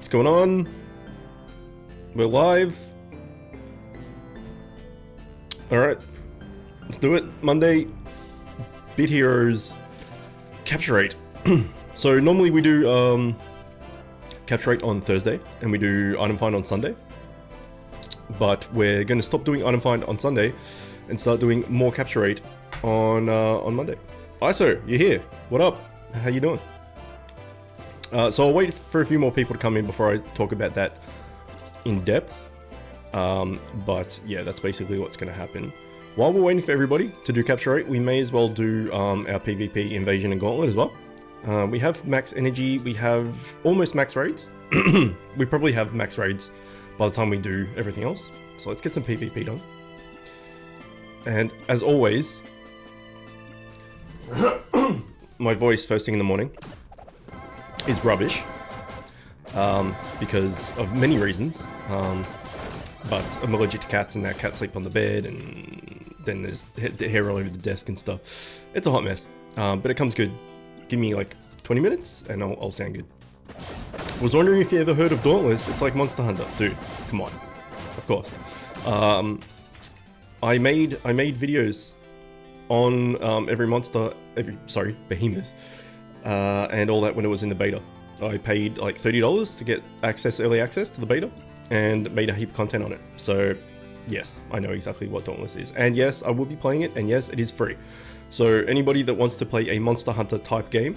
What's going on? We're live. Alright, let's do it. Monday, Bit Heroes Capture Rate. So normally we do Capture Rate on Thursday, and we do Item Find on Sunday. But we're going to stop doing Item Find on Sunday and start doing more Capture Rate on Monday. ISO, you're here. What up? How you doing? So I'll wait for a few more people to come in before I talk about that in depth. But yeah, that's basically what's going to happen. While we're waiting for everybody to do Capture Rate, we may as well do our PvP Invasion and Gauntlet as well. We have max energy, we have almost max raids. We probably have max raids by the time we do everything else. So let's get some PvP done. And as always, my voice first thing in the morning is rubbish, because of many reasons, but I'm allergic to cats, and now cats sleep on the bed, and then there's hair all over the desk and stuff. It's a hot mess, but it comes good. Give me like 20 minutes and I'll sound good. Was wondering if you ever heard of Dauntless. It's like Monster Hunter. Dude, come on. Of course. I made videos on Behemoth, and all that when it was in the beta. I paid like $30 to get early access to the beta, and made a heap of content on it. So yes, I know exactly what Dauntless is, and yes, I will be playing it, and yes, it is free. So anybody that wants to play a Monster Hunter type game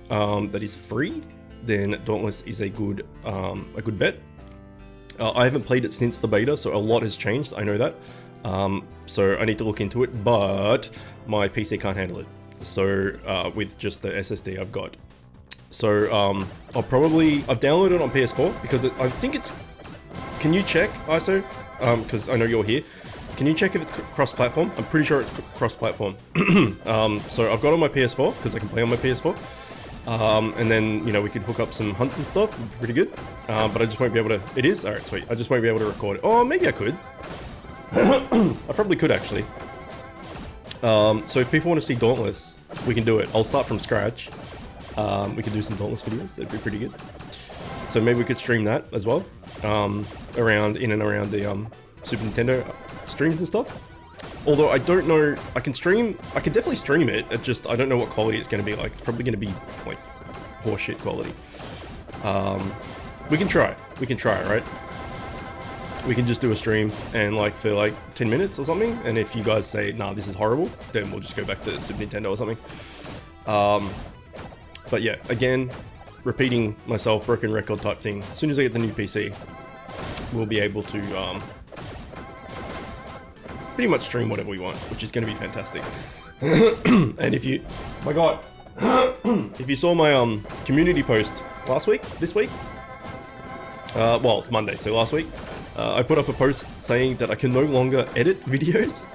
that is free, then Dauntless is a good bet. I haven't played it since the beta, so a lot has changed, I know that. So I need to look into it, but my PC can't handle it. So with just the SSD I've got. So I've downloaded it on PS4 because I think it's, can you check, ISO? Because I know you're here. Can you check if it's cross-platform? I'm pretty sure it's cross-platform. So I've got it on my PS4 because I can play on my PS4. And then, you know, we could hook up some hunts and stuff. It'd be pretty good. But I just won't be able to. It is? Alright, sweet. I just won't be able to record it. Oh, maybe I could. I probably could actually. So if people want to see Dauntless, we can do it. I'll start from scratch. We could do some Dauntless videos. That'd be pretty good. So maybe we could stream that as well. In and around the Super Nintendo streams and stuff. Although I don't know, I can definitely stream it. It just, I don't know what quality it's going to be like. It's probably going to be like horseshit quality. We can try it, right? We can just do a stream and like for like 10 minutes or something. And if you guys say, nah, this is horrible, then we'll just go back to Super Nintendo or something. But yeah, again, repeating myself, broken record type thing. As soon as I get the new PC, we'll be able to pretty much stream whatever we want, which is going to be fantastic. And if you, my god, if you saw my community post this week, well, it's Monday, so last week, I put up a post saying that I can no longer edit videos.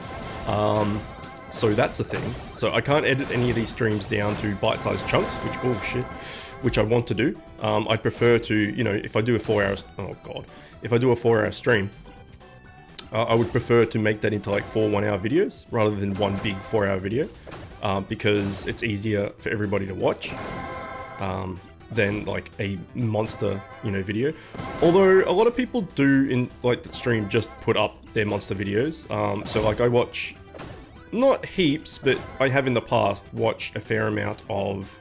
So that's a thing. So I can't edit any of these streams down to bite-sized chunks, which I want to do. I'd prefer to, you know, if I do a 4-hour stream, I would prefer to make that into like 4 1-hour videos rather than one big 4-hour video, because it's easier for everybody to watch than like a monster, you know, video. Although a lot of people do in like the stream just put up their monster videos. So like I watch, not heaps, but I have in the past watched a fair amount of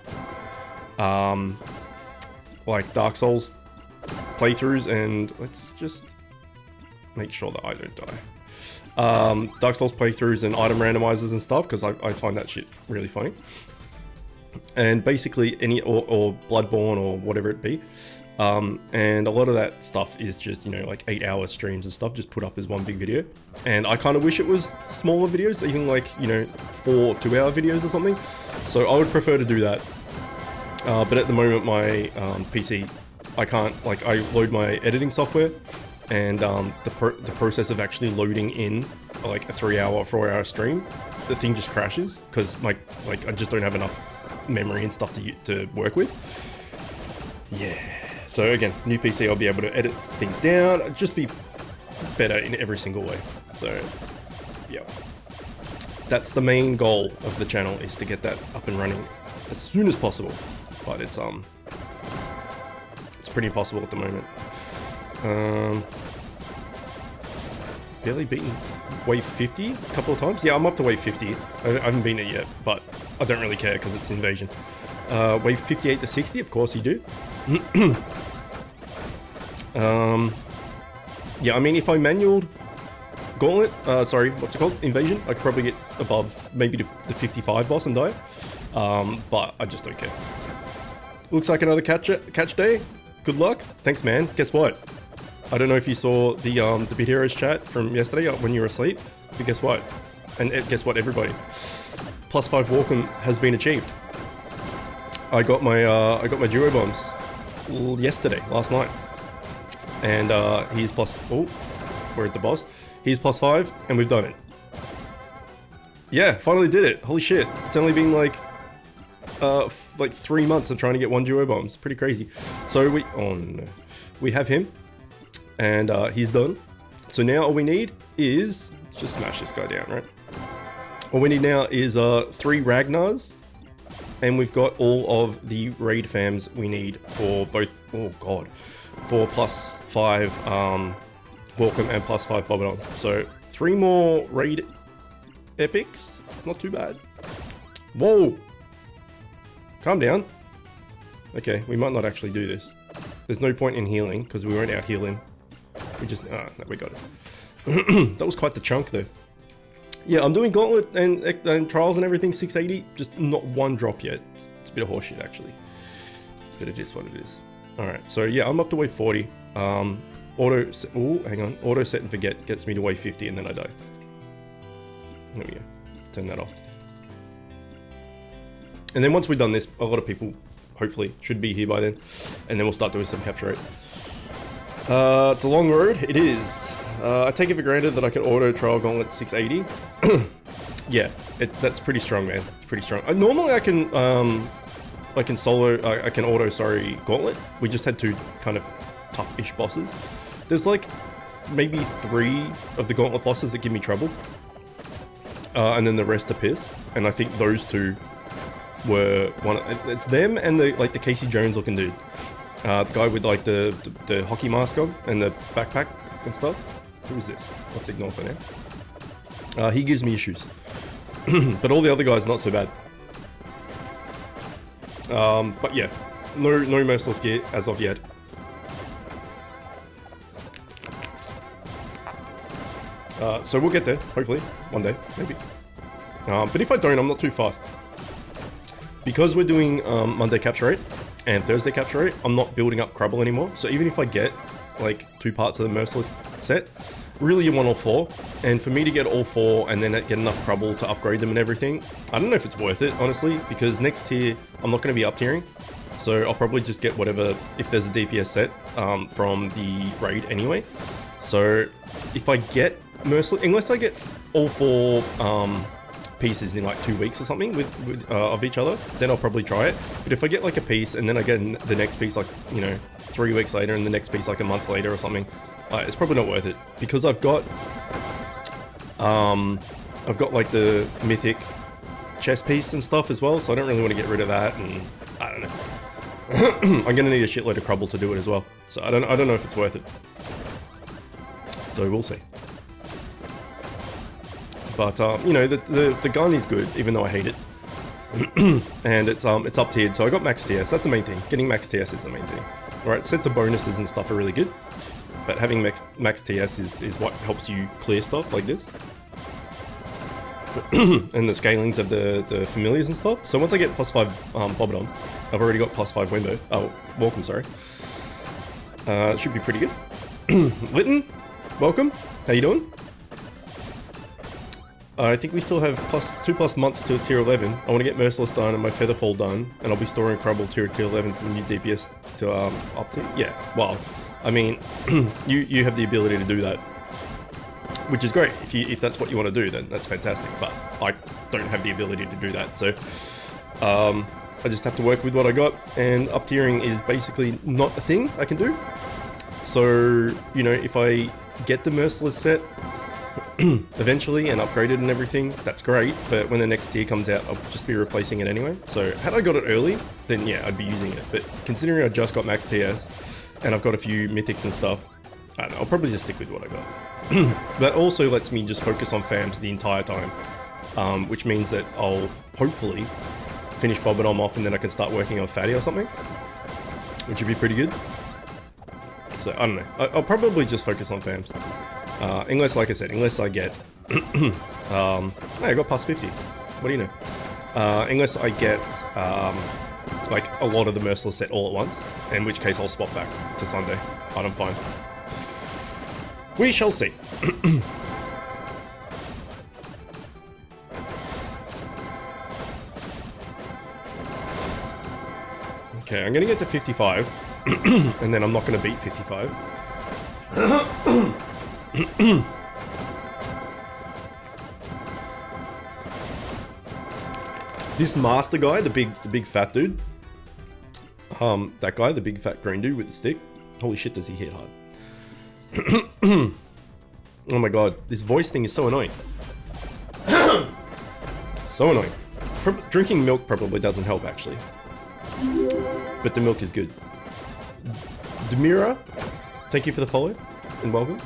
like Dark Souls playthroughs, and let's just make sure that I don't die. Dark Souls playthroughs and item randomizers and stuff, because I find that shit really funny. And basically or Bloodborne or whatever it be. And a lot of that stuff is just, you know, like 8-hour streams and stuff just put up as one big video. And I kind of wish it was smaller videos, even like, you know, 4 2-hour videos or something. So I would prefer to do that. But at the moment my PC, I can't, like, I load my editing software, and the process of actually loading in like a 3-hour or 4-hour stream, the thing just crashes because I just don't have enough memory and stuff to work with. Yeah. So again, new PC, I'll be able to edit things down, just be better in every single way. So yeah, that's the main goal of the channel, is to get that up and running as soon as possible. But it's It's pretty impossible at the moment. Barely beaten wave 50 a couple of times. Yeah, I'm up to wave 50. I haven't beaten it yet, but I don't really care because it's invasion. Wave 58 to 60, of course you do. Yeah, I mean, if I manualed Gauntlet, sorry, what's it called? Invasion, I could probably get above maybe the 55 boss and die. But I just don't care. Looks like another catch day. Good luck. Thanks, man. Guess what? I don't know if you saw the Bit Heroes chat from yesterday when you were asleep, but guess what? And guess what, everybody? +5 Walkham has been achieved. I got my duo bombs yesterday, last night, and he's plus. Oh, we're at the boss. He's +5, and we've done it. Yeah, finally did it. Holy shit! It's only been like 3 months of trying to get 1 duo bombs. Pretty crazy. So we have him. And he's done. So now all we need is, let's just smash this guy down, right? All we need now is 3 Ragnars, and we've got all of the raid fams we need for both, oh god, for +5 Walkham and +5 Bobodon. So 3 more raid epics. It's not too bad. Whoa! Calm down. Okay, we might not actually do this. There's no point in healing because we won't out heal him. We just, no, we got it. That was quite the chunk though. Yeah, I'm doing Gauntlet and Trials and everything 680, just not 1 drop yet. It's a bit of horseshit actually. But it is what it is. Alright, so yeah, I'm up to wave 40. Auto set and forget gets me to wave 50 and then I die. There we go. Turn that off. And then once we've done this, a lot of people hopefully should be here by then. And then we'll start doing some capture rate. It's a long road, it is. I take it for granted that I can auto trial Gauntlet 680. Yeah, that's pretty strong, man. It's pretty strong. Normally I can auto, sorry, Gauntlet. We just had 2 kind of tough-ish bosses. There's like maybe 3 of the Gauntlet bosses that give me trouble. And then the rest are piss. And I think those 2 were it's them and the Casey Jones looking dude. The guy with like the hockey mask on and the backpack and stuff. Who is this? Let's ignore for now. He gives me issues. But all the other guys not so bad. But yeah, no merciless gear as of yet. So we'll get there, hopefully, one day, maybe. But if I don't, I'm not too fast. Because we're doing Monday capture rate and Thursday capture rate, I'm not building up Crubble anymore. So even if I get like 2 parts of the Merciless set, really you want all 4. And for me to get all 4 and then get enough Crubble to upgrade them and everything, I don't know if it's worth it, honestly, because next tier, I'm not going to be up tiering. So I'll probably just get whatever, if there's a DPS set from the raid anyway. So if I get Merciless, unless I get all 4 pieces in like 2 weeks or something of each other, then I'll probably try it. But if I get like a piece and then I get the next piece like, you know, 3 weeks later and the next piece like a month later or something, it's probably not worth it, because I've got like the mythic chest piece and stuff as well, so I don't really want to get rid of that, and I don't know. I'm gonna need a shitload of Crubble to do it as well, so I don't know if it's worth it. So we'll see. But you know, the gun is good, even though I hate it. And it's up tiered, so I got max TS. That's the main thing. Getting max TS is the main thing. Alright, sets of bonuses and stuff are really good, but having max TS is what helps you clear stuff like this. And the scalings of the familiars and stuff. So once I get +5 Bobodon, I've already got +5 Wimbo. Oh, welcome, sorry. It should be pretty good. Lytton, welcome. How you doing? I think we still have +2+ months to tier 11. I want to get Merciless done and my Featherfall done, and I'll be storing Crubble tier 11 for the new DPS to up to. Yeah, well, I mean, you have the ability to do that, which is great. If that's what you want to do, then that's fantastic. But I don't have the ability to do that, so I just have to work with what I got. And up tiering is basically not a thing I can do. So you know, if I get the Merciless set eventually and upgrade it and everything, that's great, but when the next tier comes out, I'll just be replacing it anyway. So had I got it early, then yeah, I'd be using it, but considering I just got max TS, and I've got a few mythics and stuff, I don't know, I'll probably just stick with what I got. That also lets me just focus on fams the entire time, which means that I'll hopefully finish Bobbadom off and then I can start working on Fatty or something, which would be pretty good. So, I don't know. I'll probably just focus on fams. Unless, like I said, unless I get... hey, I got past 50. What do you know? Unless I get, like, a lot of the Merciless set all at once, in which case I'll swap back to Sunday. I'm fine. We shall see. Okay, I'm gonna get to 55, and then I'm not gonna beat 55. This master guy, the big fat dude, that guy, the big fat green dude with the stick. Holy shit, does he hit hard? Oh my god, this voice thing is so annoying. So annoying. Drinking milk probably doesn't help actually. But the milk is good. Demira, thank you for the follow and welcome.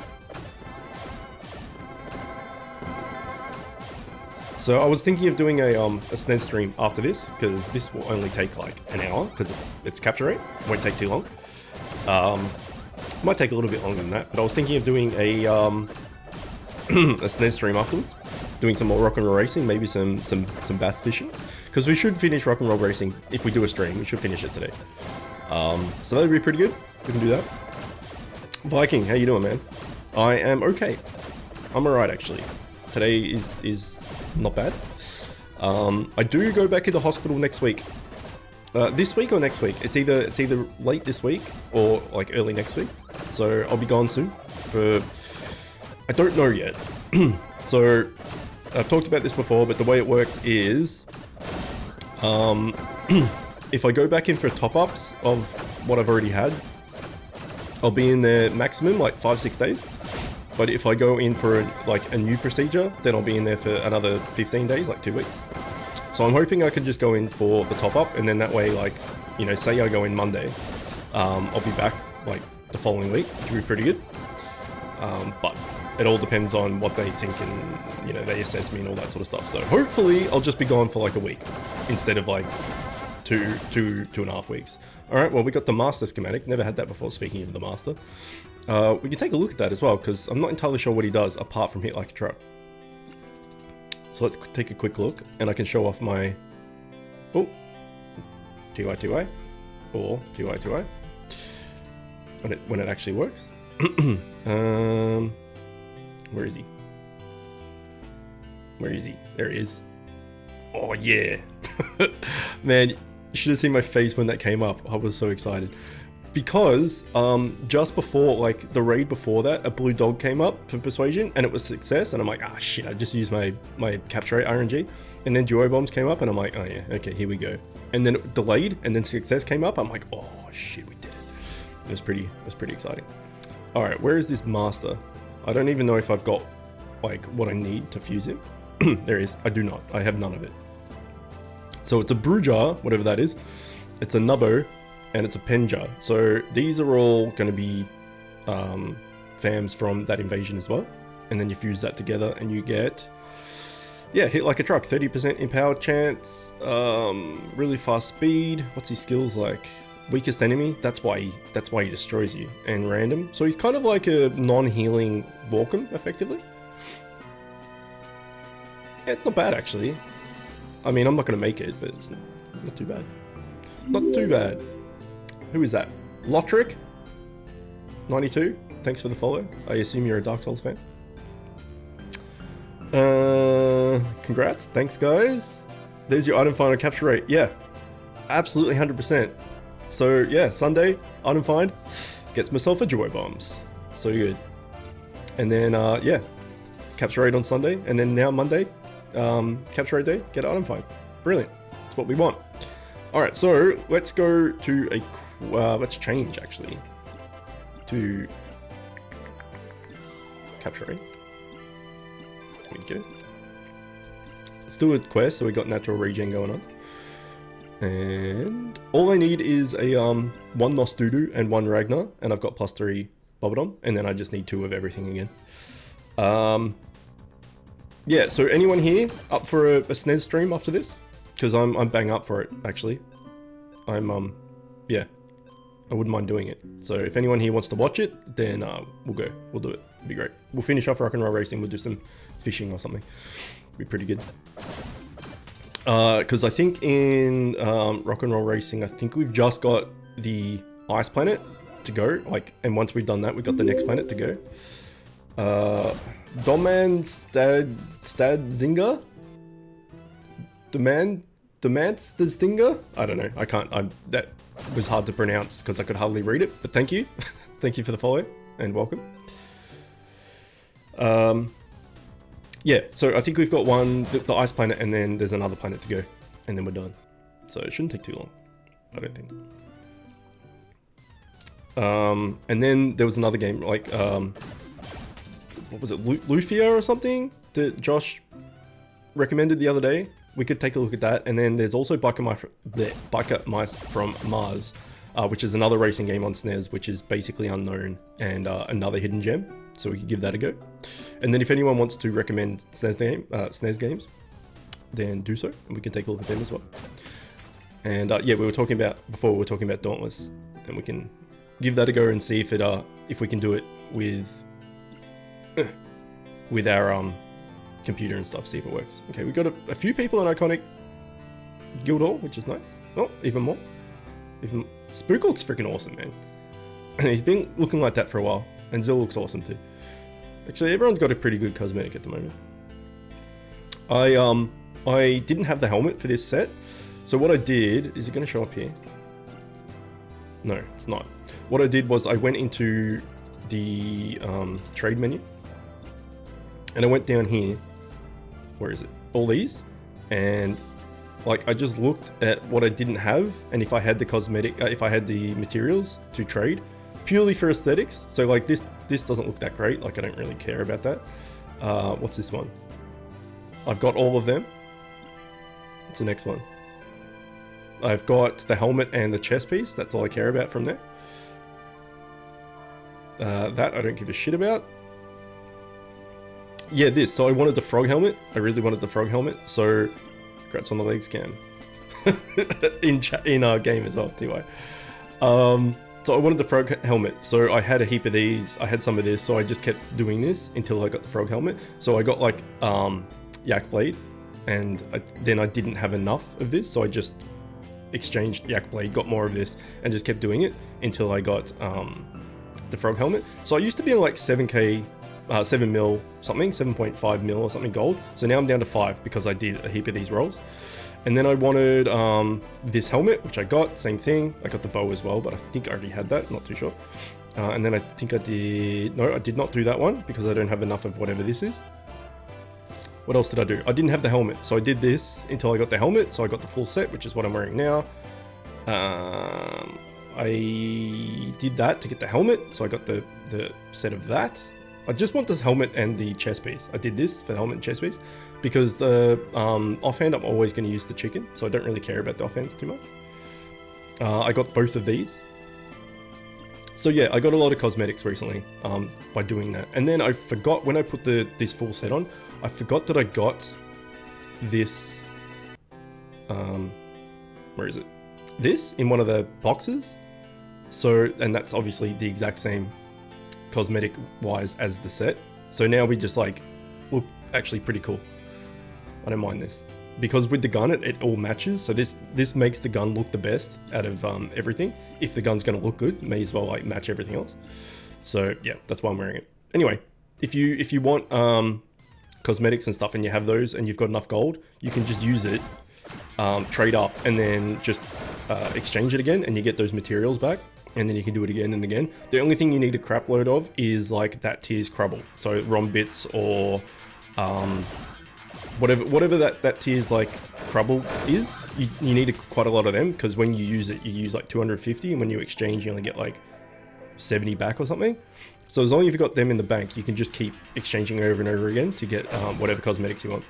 So I was thinking of doing a Snes stream after this, because this will only take like an hour, because it's capture rate, won't take too long. Might take a little bit longer than that, but I was thinking of doing a Snes stream afterwards, doing some more rock and roll racing, maybe some bass fishing, because we should finish rock and roll racing if we do a stream. We should finish it today. So that'd be pretty good. We can do that. Viking, how you doing, man? I am okay. I'm alright actually. Today is not bad. I do go back into hospital next week. This week or next week? It's either late this week or like early next week. So I'll be gone soon for, I don't know yet. So I've talked about this before, but the way it works is, if I go back in for top-ups of what I've already had, I'll be in there maximum like 5-6 days. But if I go in for a new procedure, then I'll be in there for another 15 days, like 2 weeks. So I'm hoping I could just go in for the top-up, and then that way, like, you know, say I go in Monday, I'll be back like the following week, which would be pretty good. But it all depends on what they think and, you know, they assess me and all that sort of stuff. So hopefully I'll just be gone for like a week instead of like two and a half weeks. All right, well, we got the master schematic. Never had that before, speaking of the master. We can take a look at that as well, because I'm not entirely sure what he does apart from hit like a truck. So let's take a quick look, and I can show off my, oh, TY2I, or TY2I, when it actually works. Where is he? Where is he? There he is. Oh yeah. Man, you should have seen my face when that came up. I was so excited. Because just before, like the raid before that, a blue dog came up for persuasion and it was success, and I'm like, ah shit, I just used my capture rate RNG, and then duo bombs came up and I'm like, oh yeah, okay, here we go. And then it delayed, and then success came up. I'm like, oh shit, we did it. It was pretty exciting. All right, where is this master? I don't even know if I've got like what I need to fuse him. There he is. I do not. I have none of it. So it's a brew jar, whatever that is. It's a nubbo, and it's a pen jar. So these are all going to be fams from that invasion as well. And then you fuse that together and you get, yeah, hit like a truck, 30% empowered chance, really fast speed. What's his skills like? Weakest enemy, that's why he destroys you, and random. So he's kind of like a non-healing Walken, effectively. Yeah, it's not bad actually. I mean, I'm not going to make it, but it's not too bad. Not too bad. Who is that? Lotric? 92? Thanks for the follow. I assume you're a Dark Souls fan. Congrats. Thanks, guys. There's your item find and capture rate. Yeah, absolutely 100%. So, yeah, Sunday, item find. Gets myself a duo bombs. So good. And then, yeah, capture rate on Sunday. And then now Monday, capture rate day, get item find. Brilliant. That's what we want. Alright, so let's go to a... let's change, actually, to capture rate. There we go. Let's do a quest, so we got natural regen going on. And all I need is a one Nostudu and one Ragnar, and I've got +3 Bobodom, and then I just need 2 of everything again. Yeah, so anyone here up for a Snes stream after this? Because I'm bang up for it, actually. Yeah, I wouldn't mind doing it. So if anyone here wants to watch it, then we'll go. We'll do it. It'd be great. We'll finish off Rock and Roll Racing. We'll do some fishing or something. Be pretty good. Because I think in Rock and Roll Racing, I think we've just got the Ice Planet to go. Like, and once we've done that, we've got the next planet to go. Doman Stadzinga? The Stinger? I don't know. I can't. That was hard to pronounce because I could hardly read it. But thank you. Thank you for the follow and welcome. Yeah, so I think we've got one, the Ice Planet, and then there's another planet to go. And then we're done. So it shouldn't take too long. I don't think. And then there was another game, like, what was it, Lufia or something that Josh recommended the other day. We could take a look at that. And then there's also Biker Mice from Mars, which is another racing game on Snes, which is basically unknown and another hidden gem. So we could give that a go. And then if anyone wants to recommend Snes games, then do so, and we can take a look at them as well. And yeah, we were talking about Dauntless, and we can give that a go and see if we can do it with our computer and stuff. See if it works. Okay, we got a few people in Iconic Guild Hall, which is nice. Oh, even more. Spook looks freaking awesome, man. And he's been looking like that for a while. And Zill looks awesome too. Actually, everyone's got a pretty good cosmetic at the moment. I didn't have the helmet for this set. So what I did, is it going to show up here? No, it's not. What I did was I went into the trade menu. And I went down here. Where is it? All these. And like, I just looked at what I didn't have. And if I had the cosmetic, if I had the materials to trade. Purely for aesthetics. So like this doesn't look that great. Like I don't really care about that. What's this one? I've got all of them. What's the next one? I've got the helmet and the chest piece. That's all I care about from there. That I don't give a shit about. Yeah, this. So I wanted the frog helmet. I really wanted the frog helmet. So congrats on the legs cam. in our game as well, TY. So I wanted the frog helmet, so I had a heap of these, I had some of this, so I just kept doing this until I got the frog helmet. So I got like Yak Blade, and then I didn't have enough of this, so I just exchanged Yak Blade, got more of this, and just kept doing it until I got the frog helmet. So I used to be on like 7k, 7 mil something, 7.5 mil or something gold. So now I'm down to 5 because I did a heap of these rolls. And then I wanted this helmet, which I got, same thing. I got the bow as well, but I think I already had that, not too sure. And then I think I did not do that one because I don't have enough of whatever this is. What else did I do? I didn't have the helmet, so I did this until I got the helmet, so I got the full set, which is what I'm wearing now. I did that to get the helmet, so I got the set of that. I just want this helmet and the chest piece. I did this for the helmet and chest piece because the offhand I'm always going to use the chicken, so I don't really care about the offhands too much. I got both of these. So yeah, I got a lot of cosmetics recently by doing that. And then I forgot, when I put this full set on, I forgot that I got this, where is it? This in one of the boxes. So, and that's obviously the exact same cosmetic wise as the set. So now we just like look actually pretty cool. I don't mind this because with the gun it all matches. So this makes the gun look the best out of everything. If the gun's going to look good, may as well like match everything else. So yeah, that's why I'm wearing it. Anyway, if you want cosmetics and stuff and you have those and you've got enough gold, you can just use it, trade up, and then just exchange it again, and you get those materials back. And then you can do it again and again. The only thing you need a crap load of is like that tier's crubble. So ROM bits or whatever that tier's like crubble is, you need quite a lot of them, because when you use it, you use like 250, and when you exchange, you only get like 70 back or something. So as long as you've got them in the bank, you can just keep exchanging over and over again to get whatever cosmetics you want.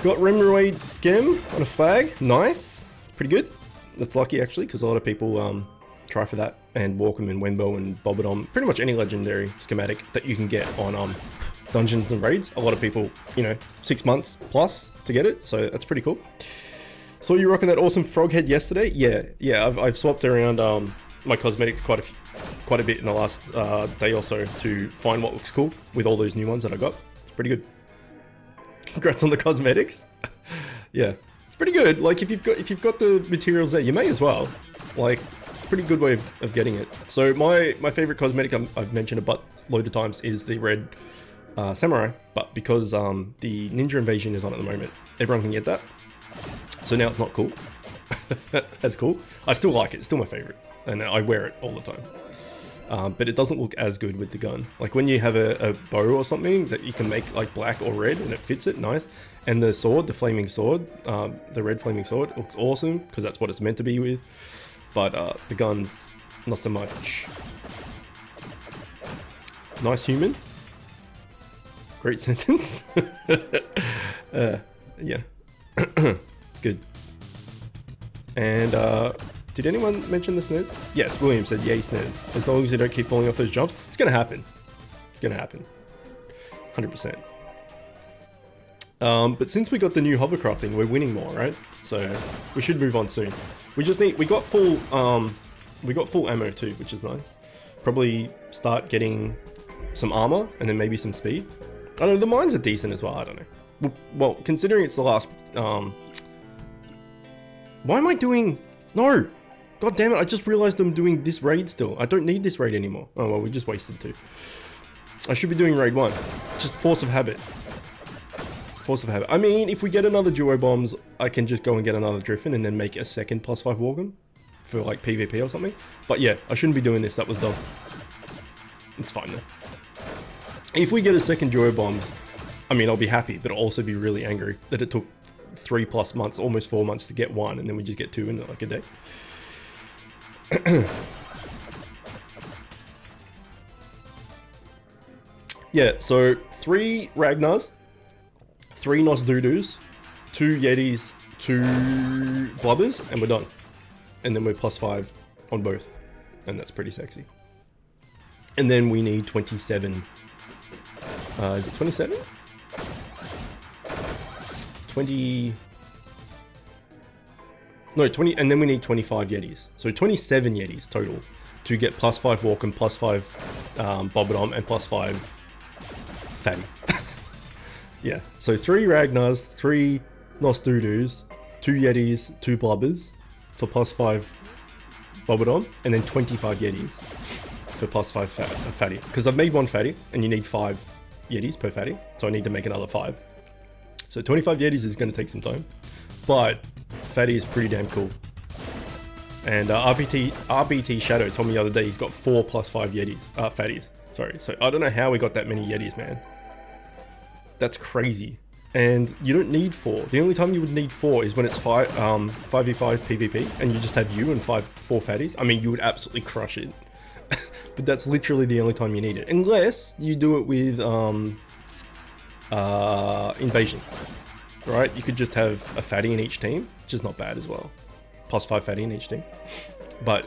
Got Remoraid Skem on a flag. Nice. Pretty good. That's lucky actually, because a lot of people try for that and walk them in Wenbo and Bobbidom. Pretty much any legendary schematic that you can get on dungeons and raids. A lot of people, you know, 6 months plus to get it, so that's pretty cool. So you rocking that awesome frog head yesterday? Yeah. I've swapped around my cosmetics quite a bit in the last day or so to find what looks cool with all those new ones that I got. It's pretty good. Congrats on the cosmetics. Yeah, it's pretty good. Like if you've got the materials there, you may as well. Like it's a pretty good way of getting it. So my favorite cosmetic I've mentioned a buttload of times is the red samurai, but because the ninja invasion is on at the moment, everyone can get that. So now it's not cool. That's cool. I still like it. It's still my favorite, and I wear it all the time. But it doesn't look as good with the gun. Like when you have a bow or something that you can make like black or red and it fits it nice. And the sword, the flaming sword, the red flaming sword looks awesome because that's what it's meant to be with. But the guns, not so much. Nice human. Great sentence. Yeah. It's good. And did anyone mention the Snes? Yes, William said yay Snes. As long as you don't keep falling off those jumps, it's gonna happen. It's gonna happen. 100%. But since we got the new hovercrafting, we're winning more, right? So we should move on soon. We got full ammo too, which is nice. Probably start getting some armor and then maybe some speed. I don't know, the mines are decent as well, I don't know. Well, considering it's the last, why am I doing, no! God damn it, I just realized I'm doing this raid still. I don't need this raid anymore. Oh well, we just wasted 2. I should be doing raid 1. Just force of habit. Force of habit. I mean, if we get another duo bombs, I can just go and get another Driffin and then make a second +5 Wargam for like PvP or something. But yeah, I shouldn't be doing this, that was dumb. It's fine though. If we get a second duo bombs, I mean, I'll be happy, but I'll also be really angry that it took 3+ months, almost 4 months to get 1, and then we just get 2 in like a day. Yeah, so 3 Ragnars, 3 Nos Doodoo's, 2 Yetis, 2 Blubbers, and we're done. And then we're +5 on both, and that's pretty sexy. And then we need 27. Is it 27? 20... No, 20, and then we need 25 Yetis. So 27 Yetis total to get +5 Walken, +5 Bobbidom, and +5 Fatty. Yeah, so 3 Ragnars, 3 Nos Doodoo's, 2 Yetis, 2 Blubbers for +5 Bobbidom, and then 25 Yetis for +5 Fatty. Because I've made 1 Fatty, and you need 5 Yetis per Fatty, so I need to make another 5. So 25 Yetis is going to take some time, but Fatty is pretty damn cool. And RBT Shadow told me the other day he's got 4 +5 Yetis, Fatties. Sorry, so I don't know how we got that many Yetis, man. That's crazy. And you don't need 4. The only time you would need 4 is when it's 5v5 PvP, and you just have you and 4 Fatties. I mean, you would absolutely crush it. But that's literally the only time you need it, unless you do it with Invasion. Right, you could just have a Fatty in each team, which is not bad as well. +5 Fatty in each team. But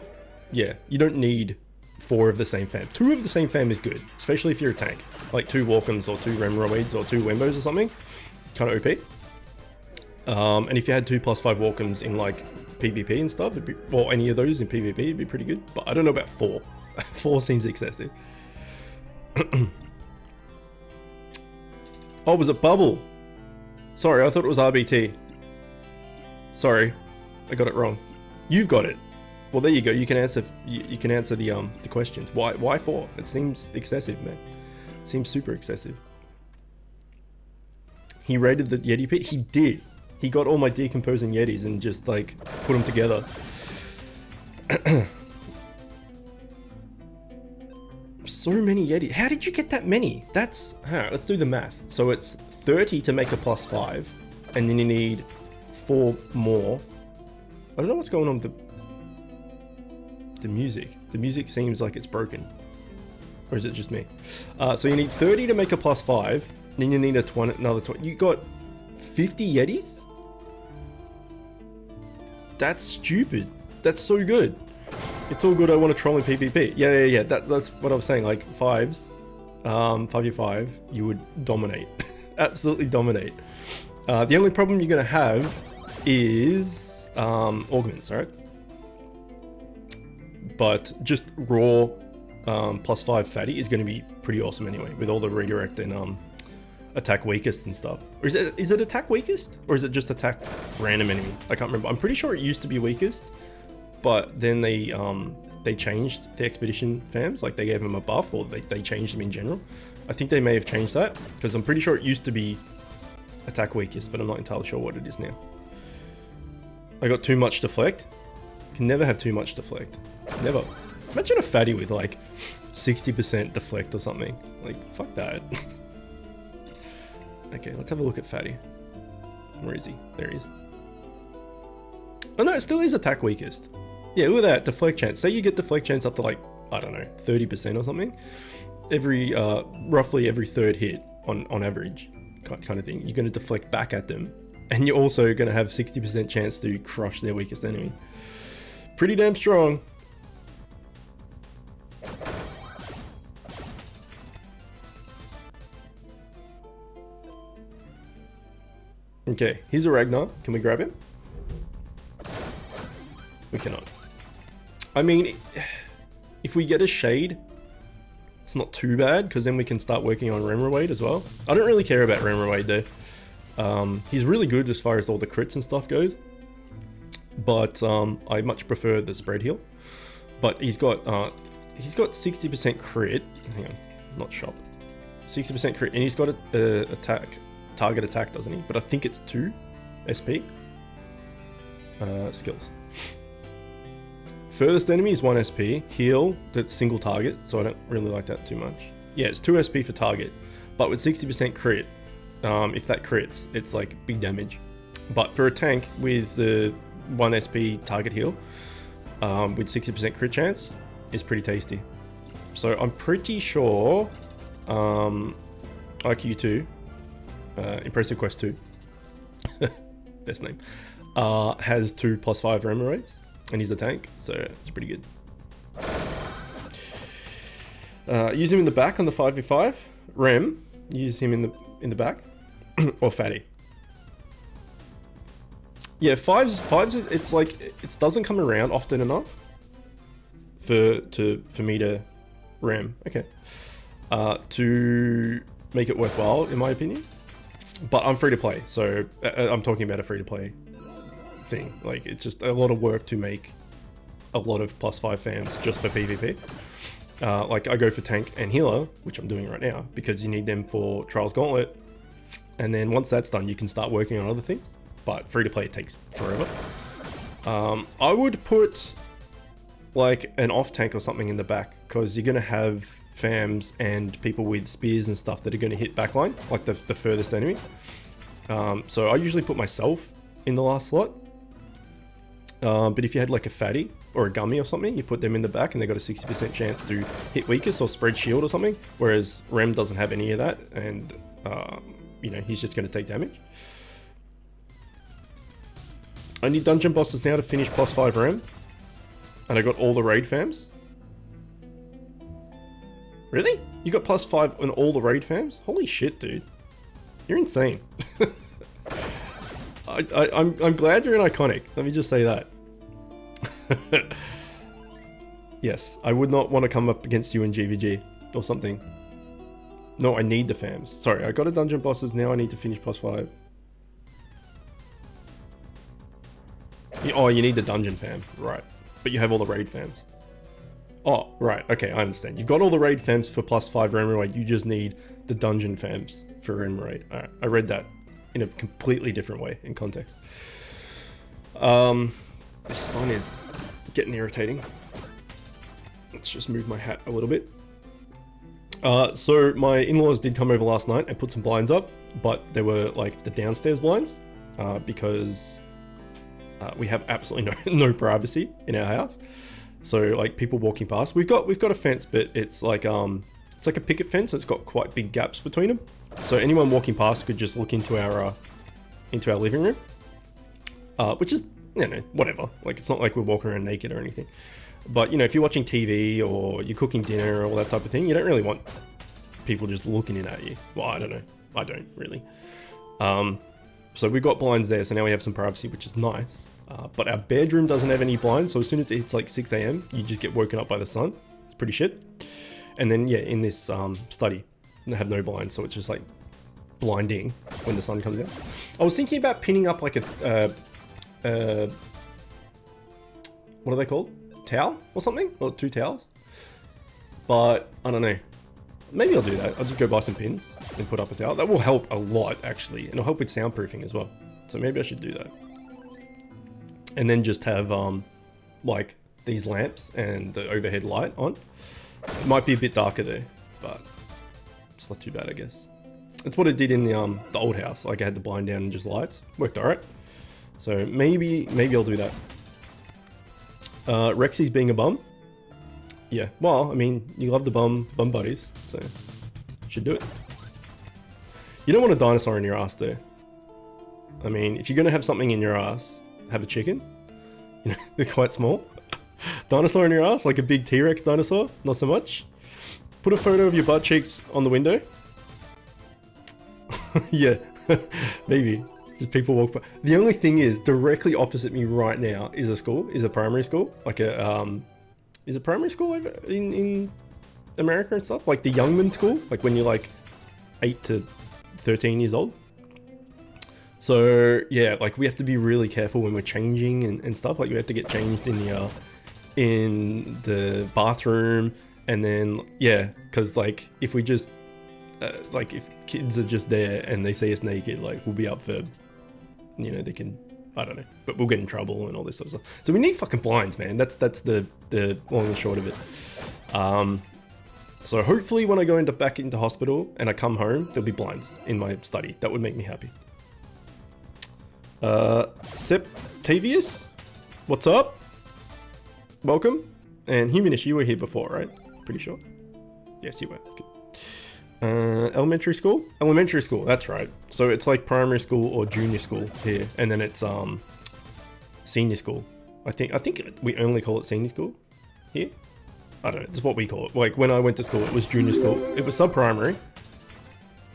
yeah, you don't need 4 of the same fam. 2 of the same fam is good, especially if you're a tank. Like 2 Walkums or 2 Remorads or 2 Wembos or something. Kind of OP. And if you had 2 +5 Walkums in like PvP and stuff, it'd be, or any of those in PvP, it'd be pretty good. But I don't know about 4. 4 seems excessive. Oh, was it Bubble? Sorry, I thought it was RBT. Sorry, I got it wrong. You've got it. Well, there you go. You can answer. You can answer the questions. Why 4? It seems excessive, man. It seems super excessive. He raided the Yeti pit. He did. He got all my decomposing Yetis and just like put them together. So many Yeti. How did you get that many? That's... let's do the math. So it's 30 to make a +5, and then you need 4 more. I don't know what's going on with the music. The music seems like it's broken. Or is it just me? So you need 30 to make a +5, then you need another 20. You got 50 Yetis? That's stupid. That's so good. It's all good. I want to troll in PvP. Yeah. That's what I was saying. Like 5s, 5v5, you would dominate. Absolutely dominate. The only problem you're going to have is augments, right? But just raw +5 fatty is going to be pretty awesome anyway, with all the redirect and attack weakest and stuff. Or is it attack weakest? Or is it just attack random enemy? I can't remember. I'm pretty sure it used to be weakest, but then they changed the expedition fams. Like they gave them a buff, or they changed them in general. I think they may have changed that, because I'm pretty sure it used to be attack weakest, but I'm not entirely sure what it is now. I got too much deflect. You can never have too much deflect. Never. Imagine a fatty with like 60% deflect or something. Like, fuck that. Okay, let's have a look at fatty. Where is he? There he is. Oh no, it still is attack weakest. Yeah, look at that, deflect chance. Say you get deflect chance up to like, I don't know, 30% or something. Every, roughly every third hit on average kind of thing. You're going to deflect back at them. And you're also going to have 60% chance to crush their weakest enemy. Pretty damn strong. Okay, here's a Ragnar. Can we grab him? We cannot. I mean, if we get a Shade, it's not too bad, because then we can start working on Remrawade as well. I don't really care about Remrawade though. He's really good as far as all the crits and stuff goes. But I much prefer the spread heal. But he's got 60% crit. Hang on, not shop. 60% crit, and he's got a target attack, doesn't he? But I think it's 2 SP. Skills. Furthest enemy is 1 SP. Heal, that's single target, so I don't really like that too much. Yeah, it's 2 SP for target, but with 60% crit, if that crits, it's like big damage. But for a tank with the 1 SP target heal, with 60% crit chance, is pretty tasty. So I'm pretty sure IQ 2, Impressive Quest 2, best name, has 2 +5 Remrawades, and he's a tank, so it's pretty good. Use him in the back on the 5v5. Rem, use him in the back, or fatty. Yeah, fives. It's like it doesn't come around often enough for me to Rem. Okay, to make it worthwhile, in my opinion. But I'm free to play, so I'm talking about a free to play thing. Like, it's just a lot of work to make a lot of +5 fams just for PvP. Like, I go for tank and healer, which I'm doing right now, because you need them for Trials Gauntlet. And then once that's done, you can start working on other things. But free to play takes forever. I would put like an off tank or something in the back, because you're going to have fams and people with spears and stuff that are going to hit backline, like the furthest enemy. So I usually put myself in the last slot. But if you had like a fatty or a gummy or something, you put them in the back and they got a 60% chance to hit weakest or spread shield or something. Whereas Rem doesn't have any of that, and you know, he's just going to take damage. I need dungeon bosses now to finish +5 Rem. And I got all the raid fams. Really? You got +5 on all the raid fams? Holy shit, dude. You're insane. I'm glad you're an iconic. Let me just say that. Yes, I would not want to come up against you in GVG or something. No, I need the fams. Sorry, I got a dungeon bosses, now I need to finish +5. Oh, you need the dungeon fam, right. But you have all the raid fams. Oh, right, okay, I understand. You've got all the raid fams for +5 Remrawade, you just need the dungeon fams for Remrawade. Alright, I read that in a completely different way in context. The sun is getting irritating. Let's just move my hat a little bit. So my in-laws did come over last night and put some blinds up, but they were like the downstairs blinds, because we have absolutely no privacy in our house. So like people walking past, we've got a fence, but it's like a picket fence. It's got quite big gaps between them. So anyone walking past could just look into our into our living room, which is, you know, whatever. Like, it's not like we're walking around naked or anything. But, you know, if you're watching TV or you're cooking dinner or all that type of thing, you don't really want people just looking in at you. Well, I don't know. I don't really. So we've got blinds there, so now we have some privacy, which is nice. But our bedroom doesn't have any blinds, so as soon as it's like 6 a.m, you just get woken up by the sun. It's pretty shit. And then, yeah, in this study, I have no blinds, so it's just like blinding when the sun comes out. I was thinking about pinning up like a, what are they called? Towel or something? Or 2 towels? But I don't know. Maybe I'll do that. I'll just go buy some pins and put up a towel. That will help a lot, actually. And it'll help with soundproofing as well. So maybe I should do that. And then just have, like, these lamps and the overhead light on. It might be a bit darker there, but it's not too bad, I guess. It's what it did in the old house. Like, I had the blind down and just lights. Worked alright. So maybe I'll do that. Rexy's being a bum. Yeah, well, I mean, you love the bum buddies, so should do it. You don't want a dinosaur in your ass, though. I mean, if you're gonna have something in your ass, have a chicken. You know, they're quite small. Dinosaur in your ass, like a big T-Rex dinosaur, not so much. Put a photo of your butt cheeks on the window. Yeah, maybe. Just people walk by. The only thing is, directly opposite me right now is a primary school, like a is it primary school over in America and stuff? Like the Youngman school? Like when you're like 8 to 13 years old? So yeah, like we have to be really careful when we're changing and stuff. Like we have to get changed in the bathroom. And then, yeah, because like if we just, like if kids are just there and they see us naked, like we'll be up for, you know, they can, I don't know, but we'll get in trouble and all this sort of stuff. So we need fucking blinds, man. That's the long and short of it. So hopefully when I go back into hospital and I come home, there'll be blinds in my study. That would make me happy. Septavius, what's up? Welcome. And Humanish, you were here before, right? Pretty sure. Yes, you were. Good. Elementary school? Elementary school, that's right. So it's like primary school or junior school here, and then it's senior school. I think we only call it senior school here. I don't know, it's what we call it. Like when I went to school, it was junior school. It was sub-primary.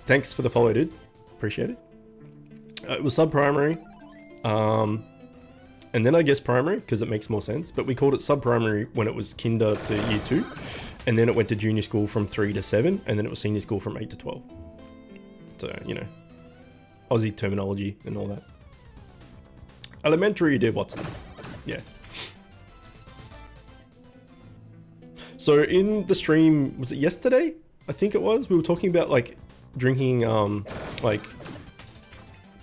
Thanks for the follow, dude. Appreciate it. It was sub-primary. And then I guess primary, because it makes more sense. But we called it sub-primary when it was kinder to year 2. And then it went to junior school from 3 to 7. And then it was senior school from 8 to 12. So, you know, Aussie terminology and all that. Elementary, dear Watson. Yeah. So in the stream, was it yesterday? I think it was. We were talking about like drinking like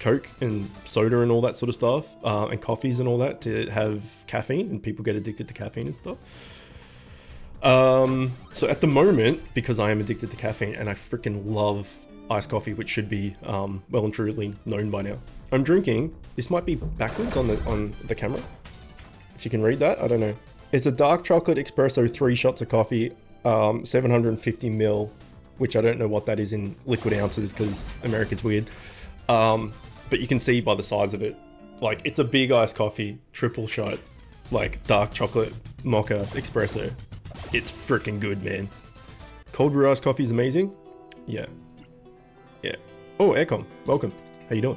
Coke and soda and all that sort of stuff, and coffees and all that to have caffeine, and people get addicted to caffeine and stuff. So at the moment, because I am addicted to caffeine and I freaking love iced coffee, which should be well and truly known by now, I'm drinking, this might be backwards on the camera, if you can read that, I don't know. It's a dark chocolate espresso, 3 shots of coffee, 750 ml, which I don't know what that is in liquid ounces because America's weird. But you can see by the size of it, like it's a big iced coffee, triple shot, like dark chocolate mocha espresso. It's freaking good, man. Cold brew iced coffee is amazing. Yeah. Yeah. Oh, Aircom, welcome. How you doing?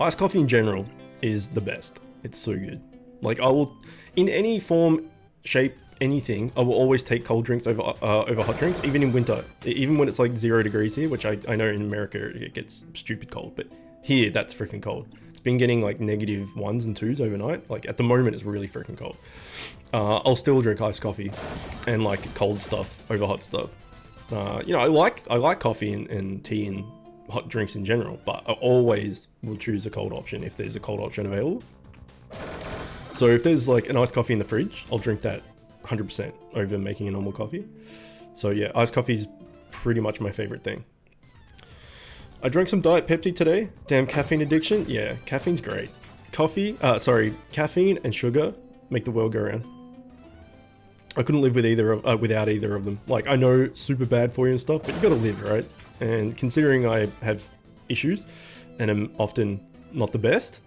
Iced coffee in general is the best. It's so good. Like I will, in any form, shape, anything, I will always take cold drinks over hot drinks, even in winter. Even when it's like 0 degrees here, which I know in America it gets stupid cold, but here that's freaking cold. It's been getting like -1s and 2s overnight. Like at the moment it's really freaking cold. I'll still drink iced coffee and like cold stuff over hot stuff. You know, I like coffee and tea and hot drinks in general, but I always will choose a cold option if there's a cold option available. So if there's like an iced coffee in the fridge, I'll drink that 100% over making a normal coffee. So yeah, iced coffee is pretty much my favorite thing. I drank some Diet Pepsi today. Damn caffeine addiction. Yeah, caffeine's great. Caffeine and sugar make the world go round. I couldn't live with without either of them. Like I know super bad for you and stuff, but you gotta live, right? And considering I have issues and am often not the best,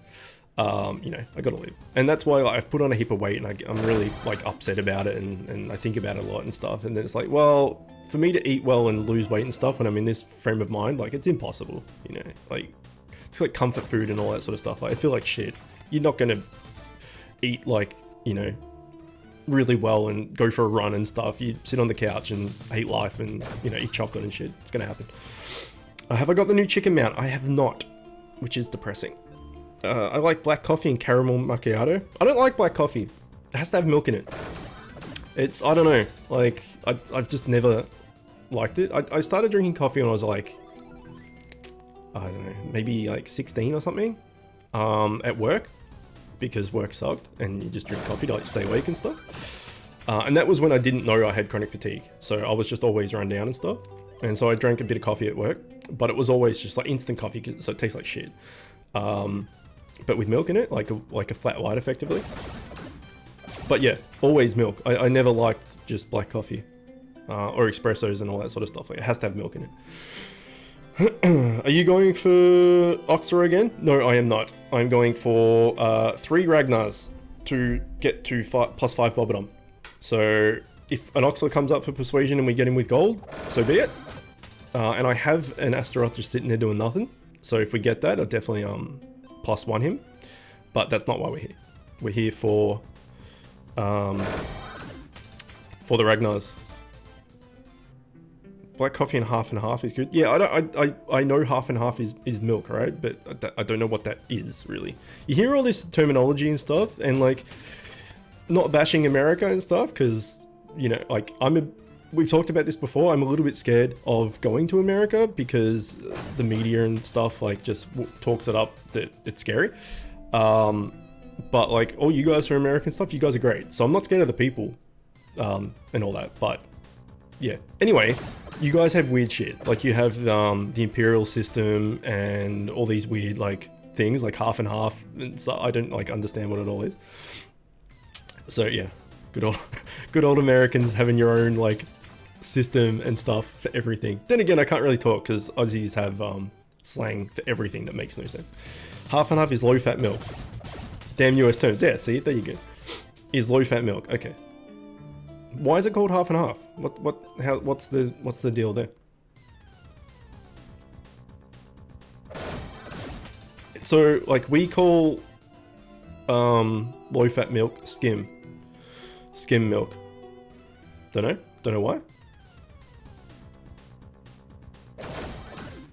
you know, I gotta leave. And that's why like, I've put on a heap of weight, and I'm really like upset about it, and I think about it a lot and stuff. And then it's like, well, for me to eat well and lose weight and stuff when I'm in this frame of mind, like it's impossible, you know, like it's like comfort food and all that sort of stuff. Like I feel like shit. You're not gonna eat like, you know, really well and go for a run and stuff. You sit on the couch and hate life and, you know, eat chocolate and shit. It's gonna happen. Have I got the new chicken mount? I have not, which is depressing. I like black coffee and caramel macchiato. I don't like black coffee. It has to have milk in it. It's, I don't know, like, I've just never liked it. I started drinking coffee when I was like, I don't know, maybe like 16 or something, at work, because work sucked and you just drink coffee to like stay awake and stuff. And that was when I didn't know I had chronic fatigue. So I was just always run down and stuff. And so I drank a bit of coffee at work, but it was always just like instant coffee, so it tastes like shit. But with milk in it, like a flat white effectively. But yeah, always milk. I never liked just black coffee, or espressos and all that sort of stuff. Like, it has to have milk in it. Are you going for Oxra again? No, I am not. I'm going for 3 Ragnars to get to +5 Bobodom. So if an Oxla comes up for persuasion and we get him with gold, so be it. And I have an Astaroth just sitting there doing nothing. So if we get that, I'll definitely +1 him. But that's not why we're here. We're here for the Ragnars. Black coffee and half is good. Yeah, I know half and half is milk, right? But I don't know what that is really. You hear all this terminology and stuff, and like, not bashing America and stuff, because, you know, like we've talked about this before. I'm a little bit scared of going to America because the media and stuff like just talks it up that it's scary. But like, all you guys from American stuff, you guys are great. So I'm not scared of the people, and all that. But yeah. Anyway, you guys have weird shit. Like you have the imperial system and all these weird like things, like half and half. And so I don't like understand what it all is. So yeah, good old Americans having your own like system and stuff for everything. Then again, I can't really talk because Aussies have slang for everything that makes no sense. Half and half is low fat milk. Damn US terms. Yeah, see, there you go. Is low fat milk. Okay. Why is it called half and half? What's the deal there? So like we call low fat milk skim milk. Don't know why.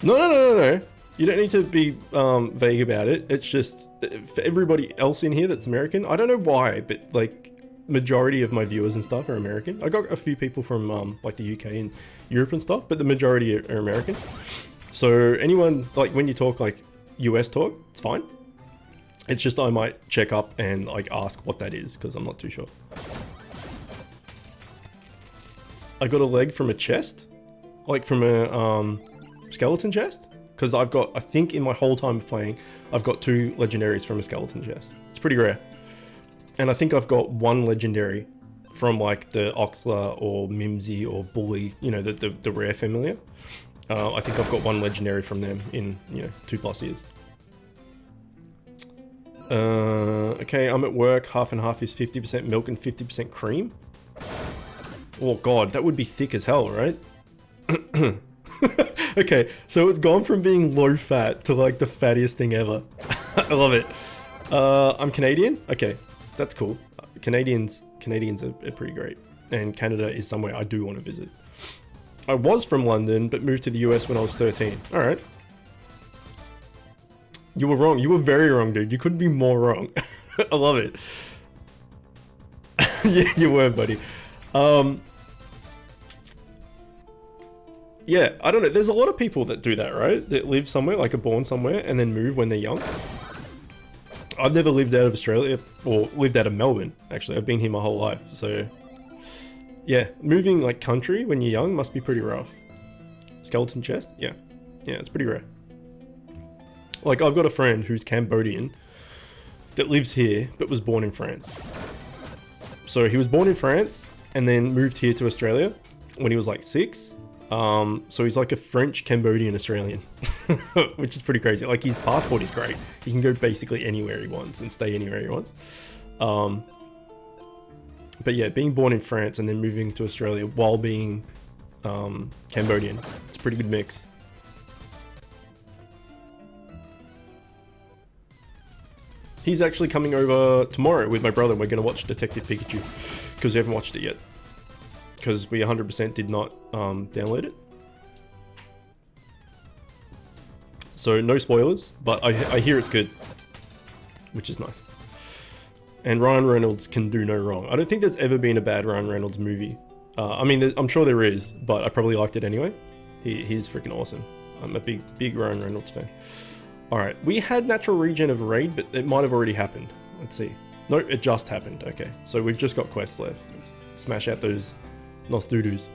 No. You don't need to be vague about it. It's just for everybody else in here that's American. I don't know why, but like majority of my viewers and stuff are American. I got a few people from like the UK and Europe and stuff, but the majority are American. So anyone like when you talk like US talk, it's fine. It's just I might check up and like ask what that is because I'm not too sure. I got a leg from a chest, like from a skeleton chest, because I've got, I think in my whole time of playing, I've got 2 legendaries from a skeleton chest. It's pretty rare. And I think I've got 1 legendary from like the Oxla or Mimsy or Bully, you know, the rare familiar. I think I've got 1 legendary from them in, you know, 2+ years. Okay, I'm at work. Half and half is 50% milk and 50% cream. Oh god, that would be thick as hell, right? Okay, so it's gone from being low fat to like the fattiest thing ever. I love it. I'm Canadian. Okay, that's cool. Canadians are pretty great. And Canada is somewhere I do want to visit. I was from London, but moved to the US when I was 13. All right. You were wrong. You were very wrong, dude. You couldn't be more wrong. I love it. Yeah, you were, buddy. Yeah, I don't know. There's a lot of people that do that, right? That live somewhere, like are born somewhere, and then move when they're young. I've never lived out of Australia, or lived out of Melbourne, actually. I've been here my whole life, so... Yeah, moving like country when you're young must be pretty rough. Skeleton chest? Yeah. Yeah, it's pretty rare. Like, I've got a friend who's Cambodian that lives here, but was born in France. So he was born in France, and then moved here to Australia when he was like 6. So he's like a French Cambodian Australian, which is pretty crazy. Like his passport is great. He can go basically anywhere he wants and stay anywhere he wants. But yeah, being born in France and then moving to Australia while being Cambodian, it's a pretty good mix. He's actually coming over tomorrow with my brother. We're going to watch Detective Pikachu because we haven't watched it yet. Because we 100% did not download it. So no spoilers, but I hear it's good, which is nice. And Ryan Reynolds can do no wrong. I don't think there's ever been a bad Ryan Reynolds movie. I mean, I'm sure there is, but I probably liked it anyway. He's freaking awesome. I'm a big Ryan Reynolds fan. Alright, we had natural regen of raid, but it might have already happened. Let's see. No, it just happened. Okay, so we've just got quests left. Let's smash out those Nosdoodles.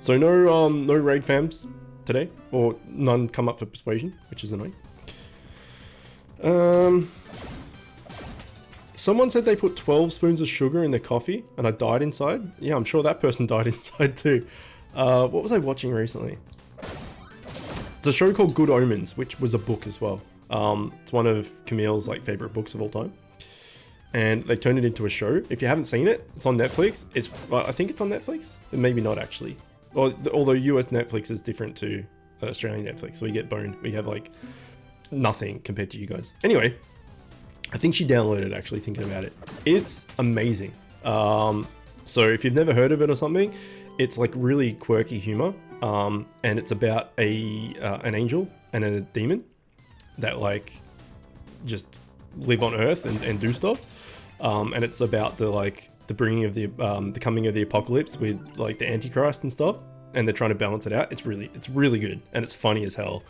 So no raid fams today, or none come up for persuasion, which is annoying. Someone said they put 12 spoons of sugar in their coffee, and I died inside. Yeah, I'm sure that person died inside too. What was I watching recently? It's a show called Good Omens, which was a book as well. It's one of Camille's like favorite books of all time, and they turned it into a show. If you haven't seen it, it's on Netflix. I think it's on Netflix, maybe not actually. Although US Netflix is different to Australian Netflix, so we get boned. We have like nothing compared to you guys. Anyway, I think she downloaded it actually. Thinking about it, it's amazing. So if you've never heard of it or something, it's like really quirky humor, and it's about an angel and a demon that like just live on Earth and do stuff, and it's about the bringing of the coming of the apocalypse with like the Antichrist and stuff, and they're trying to balance it out. It's really good, and it's funny as hell.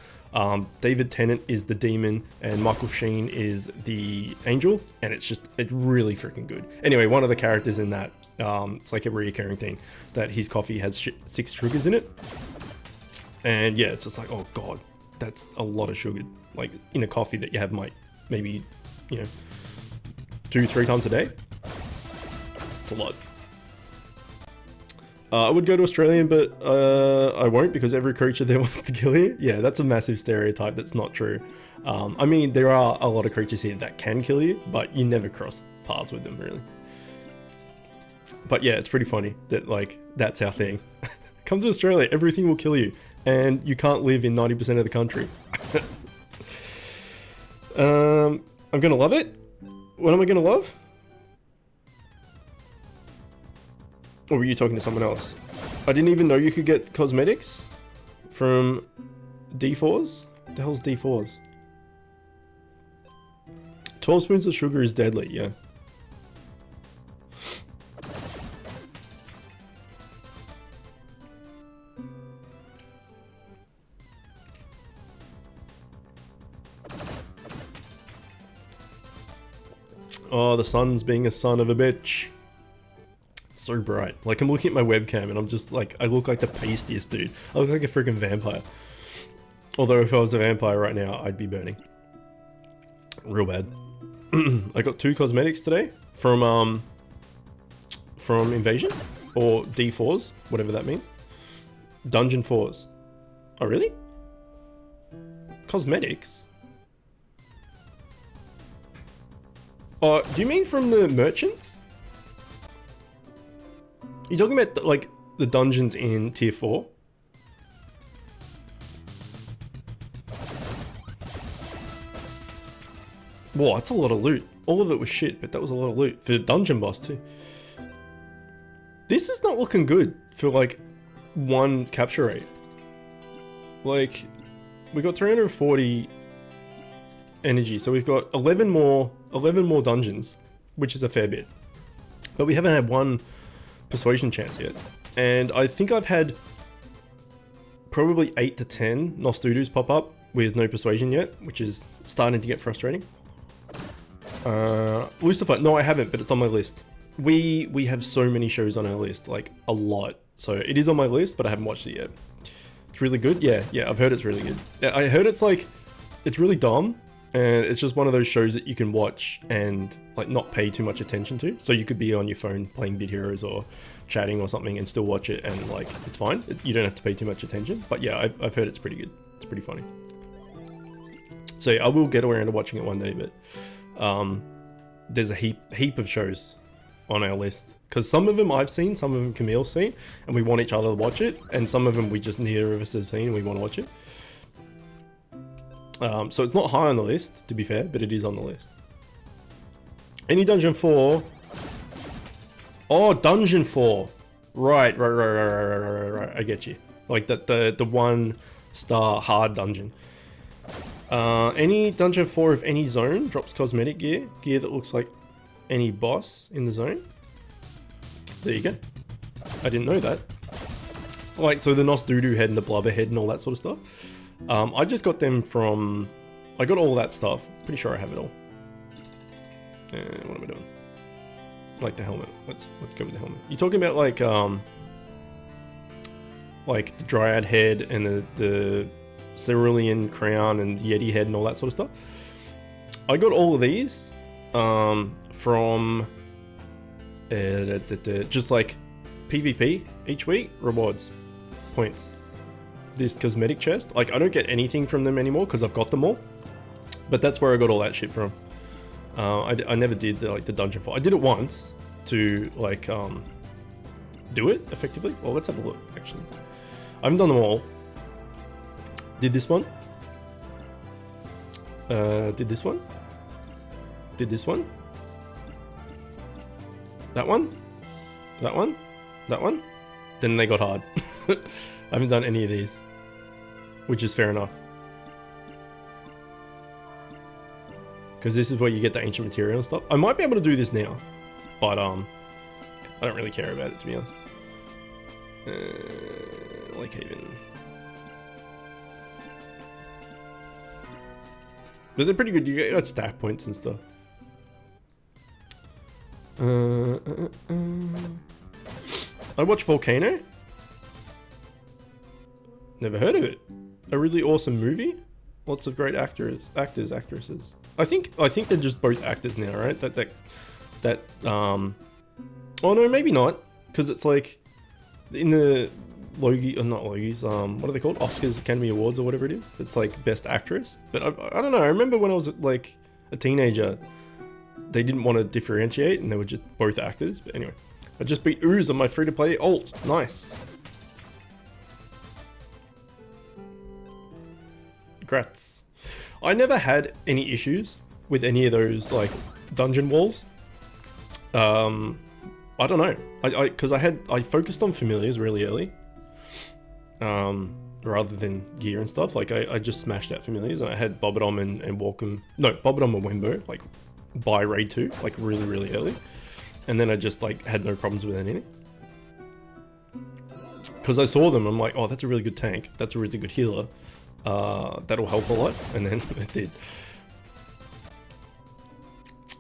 David Tennant is the demon and Michael Sheen is the angel, and it's really freaking good. Anyway, one of the characters in that, it's like a recurring thing that his coffee has 6 sugars in it, and yeah, it's just like, oh god, that's a lot of sugar, like in a coffee that you have maybe 2-3 times a day. It's a lot. I would go to Australian, but I won't because every creature there wants to kill you. Yeah, that's a massive stereotype. That's not true. I mean, there are a lot of creatures here that can kill you, but you never cross paths with them, really. But yeah, it's pretty funny that, like, that's our thing. Come to Australia, everything will kill you, and you can't live in 90% of the country. I'm gonna love it. What am I gonna love? Or were you talking to someone else? I didn't even know you could get cosmetics from D4s. What the hell's D4s? 12 spoons of sugar is deadly, yeah. Oh, the sun's being a son of a bitch. So bright. Like, I'm looking at my webcam and I'm just like, I look like the pastiest dude. I look like a freaking vampire. Although if I was a vampire right now, I'd be burning. Real bad. I got 2 cosmetics today from Invasion, or D4s, whatever that means. Dungeon 4s. Oh, really? Cosmetics? Oh, do you mean from the merchants? You're talking about like the dungeons in tier 4? Whoa, that's a lot of loot. All of it was shit, but that was a lot of loot. For the dungeon boss too. This is not looking good for like 1 capture rate. Like, we got 340 energy, so we've got 11 more dungeons, which is a fair bit. But we haven't had 1 persuasion chance yet. And I think I've had probably 8 to 10 Nosdoodles pop up with no persuasion yet, which is starting to get frustrating. Lucifer, no I haven't, but it's on my list. We have so many shows on our list, like a lot. So it is on my list, but I haven't watched it yet. It's really good. Yeah, I've heard it's really good. I heard it's like, it's really dumb, And it's just one of those shows that you can watch and like not pay too much attention to. So you could be on your phone playing Bit Heroes or chatting or something and still watch it, and like it's fine. You don't have to pay too much attention. But yeah, I've heard it's pretty good. It's pretty funny. So yeah, I will get around to watching it one day, but there's a heap of shows on our list, because some of them I've seen, some of them Camille's seen, and we want each other to watch it, and some of them we just neither of us have seen and we want to watch it. So it's not high on the list, to be fair, but it is on the list. Any Dungeon 4? Oh, Dungeon 4. Right. I get you. Like the 1-star hard dungeon. Any Dungeon 4 of any zone drops cosmetic gear that looks like any boss in the zone. There you go. I didn't know that. Like, so the Nos Doodoo head and the Blubber head and all that sort of stuff. I just got them from... I got all that stuff. Pretty sure I have it all. What am I doing? Like the helmet. Let's go with the helmet. You talking about like the Dryad head and the Cerulean crown and Yeti head and all that sort of stuff? I got all of these from just like PvP each week. Rewards. Points. This cosmetic chest, like I don't get anything from them anymore because I've got them all, but that's where I got all that shit from. I never did the Dungeon 4. I did it once to like do it effectively. Well, let's have a look. Actually, I haven't done them all. Did this one. Did this one. Did this one. That one. That one. That one. Then they got hard. I haven't done any of these, which is fair enough. Because this is where you get the ancient material and stuff. I might be able to do this now, but I don't really care about it, to be honest. Like even... But they're pretty good. You get stack points and stuff. I watched Volcano. Never heard of it. A really awesome movie. Lots of great actors, actresses. I think they're just both actors now, right? Oh no, maybe not, because it's like in the Logie, or not Logies. What are they called? Oscars, Academy Awards, or whatever it is. It's like best actress. But I don't know. I remember when I was like a teenager, they didn't want to differentiate, and they were just both actors. But anyway, I just beat Ooze on my free-to-play alt. Nice. Grats. I never had any issues with any of those like dungeon walls. I don't know. Because I focused on familiars really early. Rather than gear and stuff. Like I just smashed out familiars, and I had Bobbadom and Walkham. No, Bobbadom and Wimbo like by raid 2, like really early. And then I just like had no problems with anything. Because I saw them, I'm like, oh, that's a really good tank. That's a really good healer. That'll help a lot, and then it did.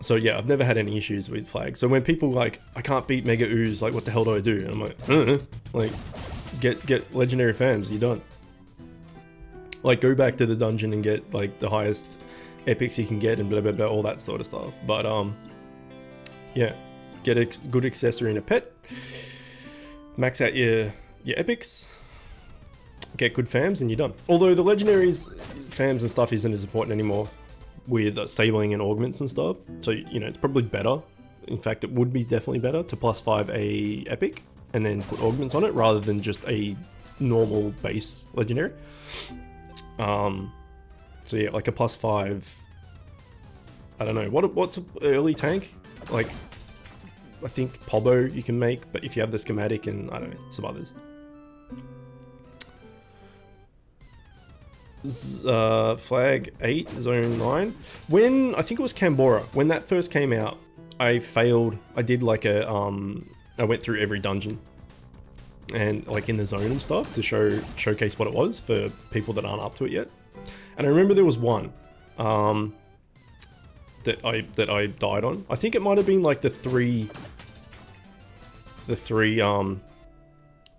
So yeah, I've never had any issues with flags. So when people like, I can't beat Mega Ooze, like what the hell do I do? And I'm like, like get legendary fams, you're done. Like go back to the dungeon and get like the highest epics you can get and blah blah blah, all that sort of stuff. But yeah, get a good accessory and a pet. Max out your epics. Get good fams and you're done. Although the legendaries, fams and stuff isn't as important anymore with stabling and augments and stuff. So, you know, it's probably better. In fact, it would be definitely better to +5 a epic and then put augments on it rather than just a normal base legendary. So yeah, like a +5. I don't know, what's an early tank? Like, I think Pobo you can make, but if you have the schematic and I don't know, some others. Flag 8, Zone 9. When, I think it was Cambora, when that first came out, I failed. I did like a, I went through every dungeon and like in the zone and stuff to showcase what it was for people that aren't up to it yet. And I remember there was one that I died on. I think it might have been like the three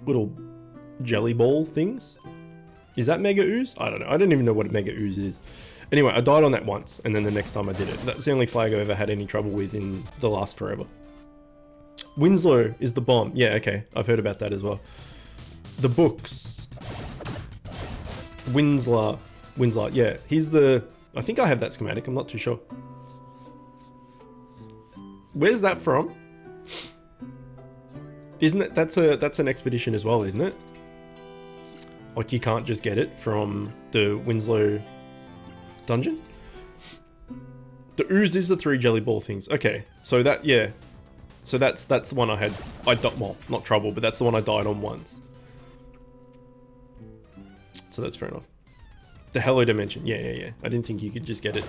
little jelly ball things. Is that Mega Ooze? I don't know. I don't even know what a Mega Ooze is. Anyway, I died on that once, and then the next time I did it. That's the only flag I've ever had any trouble with in the last forever. Winslow is the bomb. Yeah, okay. I've heard about that as well. The books. Winslow, yeah. He's the... I think I have that schematic. I'm not too sure. Where's that from? Isn't it... That's an expedition as well, isn't it? Like, you can't just get it from the Winslow dungeon? The ooze is the 3 jelly ball things. Okay, so that, yeah. So that's the one I had... well, not trouble, but that's the one I died on once. So that's fair enough. The Hello Dimension. Yeah. I didn't think you could just get it.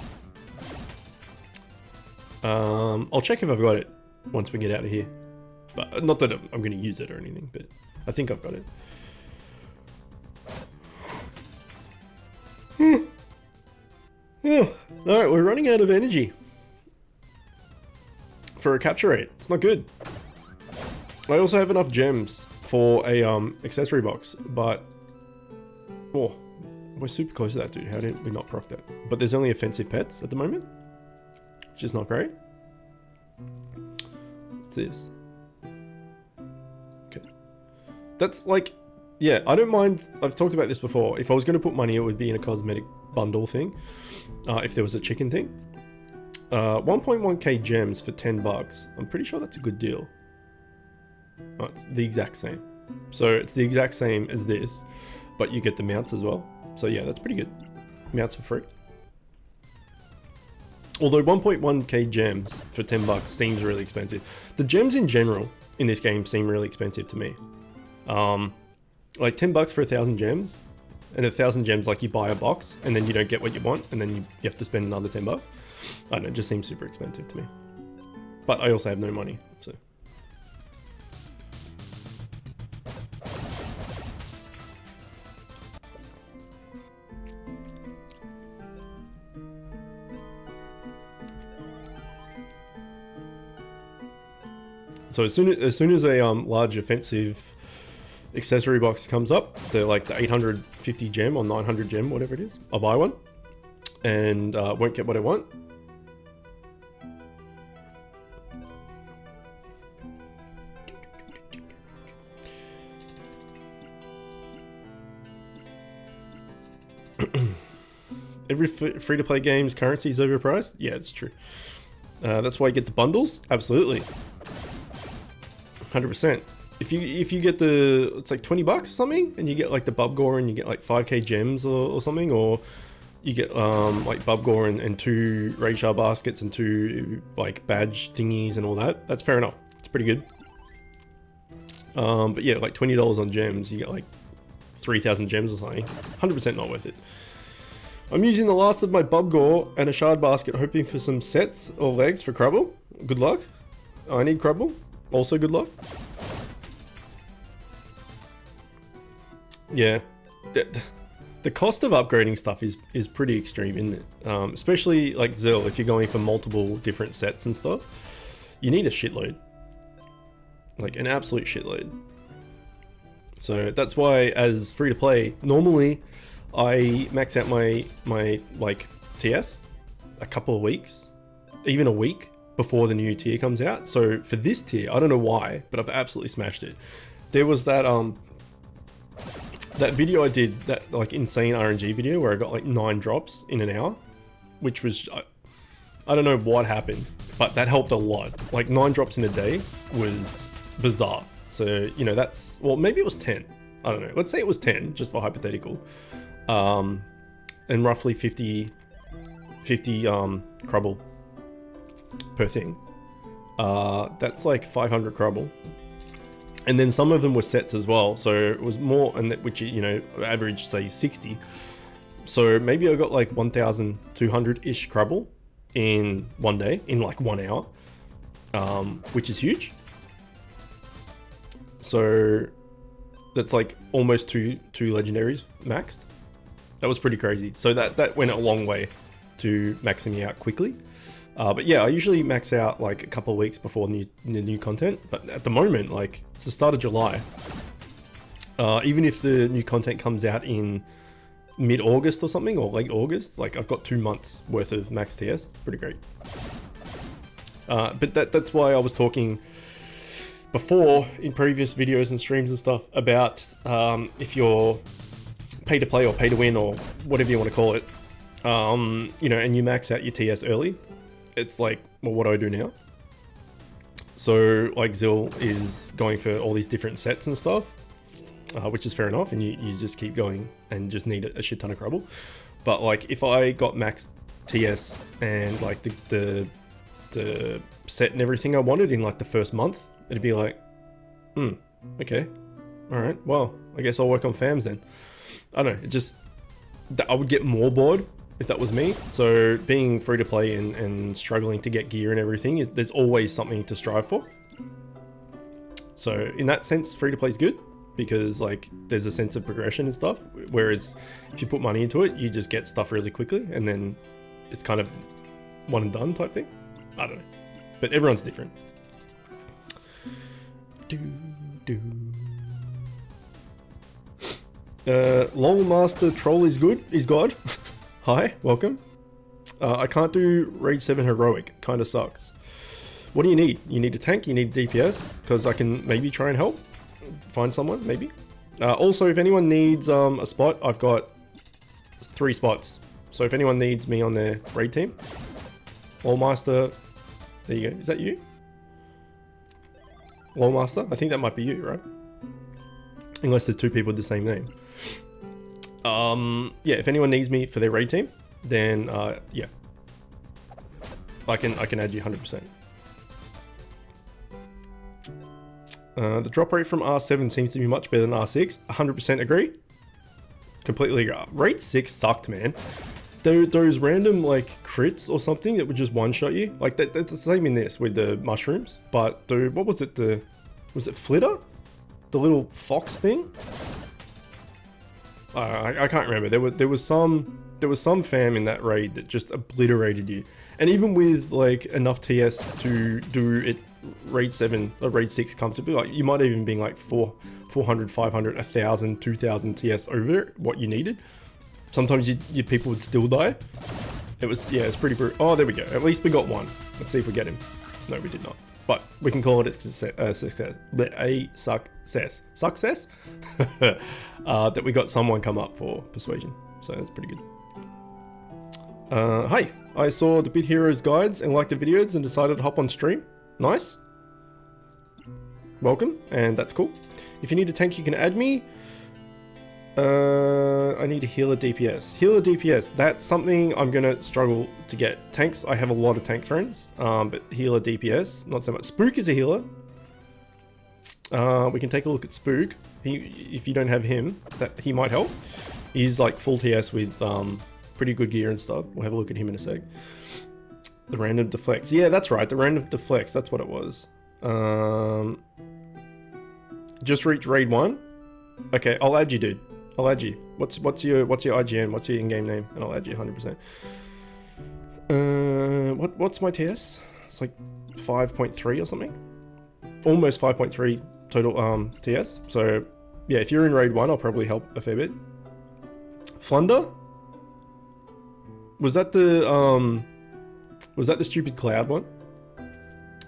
I'll check if I've got it once we get out of here. But not that I'm going to use it or anything, but I think I've got it. Alright, we're running out of energy for a capture rate. It's not good. I also have enough gems for a accessory box, but oh, we're super close to that, dude. How did we not proc that? But there's only offensive pets at the moment, which is not great. What's this? Okay, that's like, yeah, I don't mind. I've talked about this before. If I was going to put money, it would be in a cosmetic bundle thing. If there was a chicken thing. 1.1k gems for 10 bucks. I'm pretty sure that's a good deal. Oh, it's the exact same. So it's the exact same as this, but you get the mounts as well. So yeah, that's pretty good. Mounts for free. Although 1.1k gems for 10 bucks seems really expensive. The gems in general in this game seem really expensive to me. Like 10 bucks for 1,000 gems, and 1,000 gems, like you buy a box and then you don't get what you want, and then you have to spend another 10 bucks. I don't know, it just seems super expensive to me. But I also have no money, so. So as soon as a large offensive accessory box comes up, they're like the 850 gem or 900 gem, whatever it is, I'll buy one and won't get what I want. Every free-to-play game's currency is overpriced? Yeah, it's true. That's why you get the bundles? Absolutely. 100%. If you get the, it's like 20 bucks or something, and you get like the Bubgore and you get like 5k gems or something, or you get like Bubgore and 2 Raid Shard baskets and 2 like badge thingies and all that, that's fair enough. It's pretty good. But yeah, like $20 on gems, you get like 3,000 gems or something. 100% not worth it. I'm using the last of my Bubgore and a shard basket, hoping for some sets or legs for Crubble. Good luck. I need Crubble. Also good luck. Yeah. The cost of upgrading stuff is pretty extreme, isn't it? Especially like Zell, if you're going for multiple different sets and stuff, you need a shitload. Like an absolute shitload. So that's why as free to play, normally I max out my like TS a couple of weeks, even a week before the new tier comes out. So for this tier, I don't know why, but I've absolutely smashed it. There was that that video I did, that like insane RNG video where I got like 9 drops in an hour, which was, I don't know what happened, but that helped a lot. Like 9 drops in a day was bizarre. So, you know, that's, well, maybe it was 10. I don't know. Let's say it was 10, just for hypothetical. And roughly 50 Crubble per thing. That's like 500 Crubble. And then some of them were sets as well, so it was more, and that, which, you know, average say 60. So maybe I got like 1,200-ish Crubble in one day, in like 1 hour, which is huge. So that's like almost two legendaries maxed. That was pretty crazy. So that went a long way to maxing me out quickly. But yeah, I usually max out like a couple of weeks before the new content. But at the moment, like it's the start of July. Even if the new content comes out in mid-August or something, or late August. Like, I've got 2 months worth of max TS. It's pretty great. But that's why I was talking before in previous videos and streams and stuff about if you're pay to play or pay to win or whatever you want to call it, you know, and you max out your TS early, it's like, well, what do I do now? So like Zil is going for all these different sets and stuff, which is fair enough, and you just keep going and just need a shit ton of crumble. But like if I got max TS and like the set and everything I wanted in like the first month, it'd be like, okay, all right, well, I guess I'll work on fams then. I don't know, it just, I would get more bored if that was me. So being free to play and struggling to get gear and everything, there's always something to strive for. So in that sense, free to play is good because like there's a sense of progression and stuff. Whereas if you put money into it, you just get stuff really quickly and then it's kind of one and done type thing. I don't know, but everyone's different. LOL Master Troll is good, is God. Hi, welcome. I can't do Raid 7 Heroic, kinda sucks. What do you need? You need a tank, you need DPS, because I can maybe try and help. Find someone, maybe. Also, if anyone needs a spot, I've got 3 spots. So if anyone needs me on their raid team, LOL Master, there you go. Is that you? LOL Master? I think that might be you, right? Unless there's 2 people with the same name. Yeah, if anyone needs me for their raid team, then yeah, I can add you 100%. The drop rate from R7 seems to be much better than R6. 100% agree. Completely agree. Raid 6 sucked, man. Those random like crits or something that would just one-shot you. Like that's the same in this with the mushrooms. But dude, what was it? Was it Flitter? The little fox thing? I can't remember. There was some fam in that raid that just obliterated you. And even with like enough TS to do it raid 7 or raid 6 comfortably, like you might even be like 400, 500, 1000, 2000 TS over what you needed. Sometimes your people would still die. It was, yeah, it's pretty brutal. Oh, there we go. At least we got one. Let's see if we get him. No, we did not. But we can call it a success. Success? That we got someone come up for persuasion. So that's pretty good. Hi, I saw the Bit Heroes guides and liked the videos and decided to hop on stream. Nice. Welcome, and that's cool. If you need a tank, you can add me. I need a healer DPS. Healer DPS, that's something I'm gonna struggle to get. Tanks, I have a lot of tank friends, but healer DPS, not so much. Spook is a healer. We can take a look at Spook. If you don't have him, he might help. He's like full TS with pretty good gear and stuff. We'll have a look at him in a sec. The random deflects. Yeah, that's right. The random deflects. That's what it was. Just reach raid 1. Okay, I'll add you, dude. I'll add you. What's your IGN? What's your in-game name? And I'll add you 100%. What's my TS? It's like 5.3 or something. Almost 5.3 total TS. So yeah, if you're in raid 1, I'll probably help a fair bit. Flunder? Was that the stupid cloud one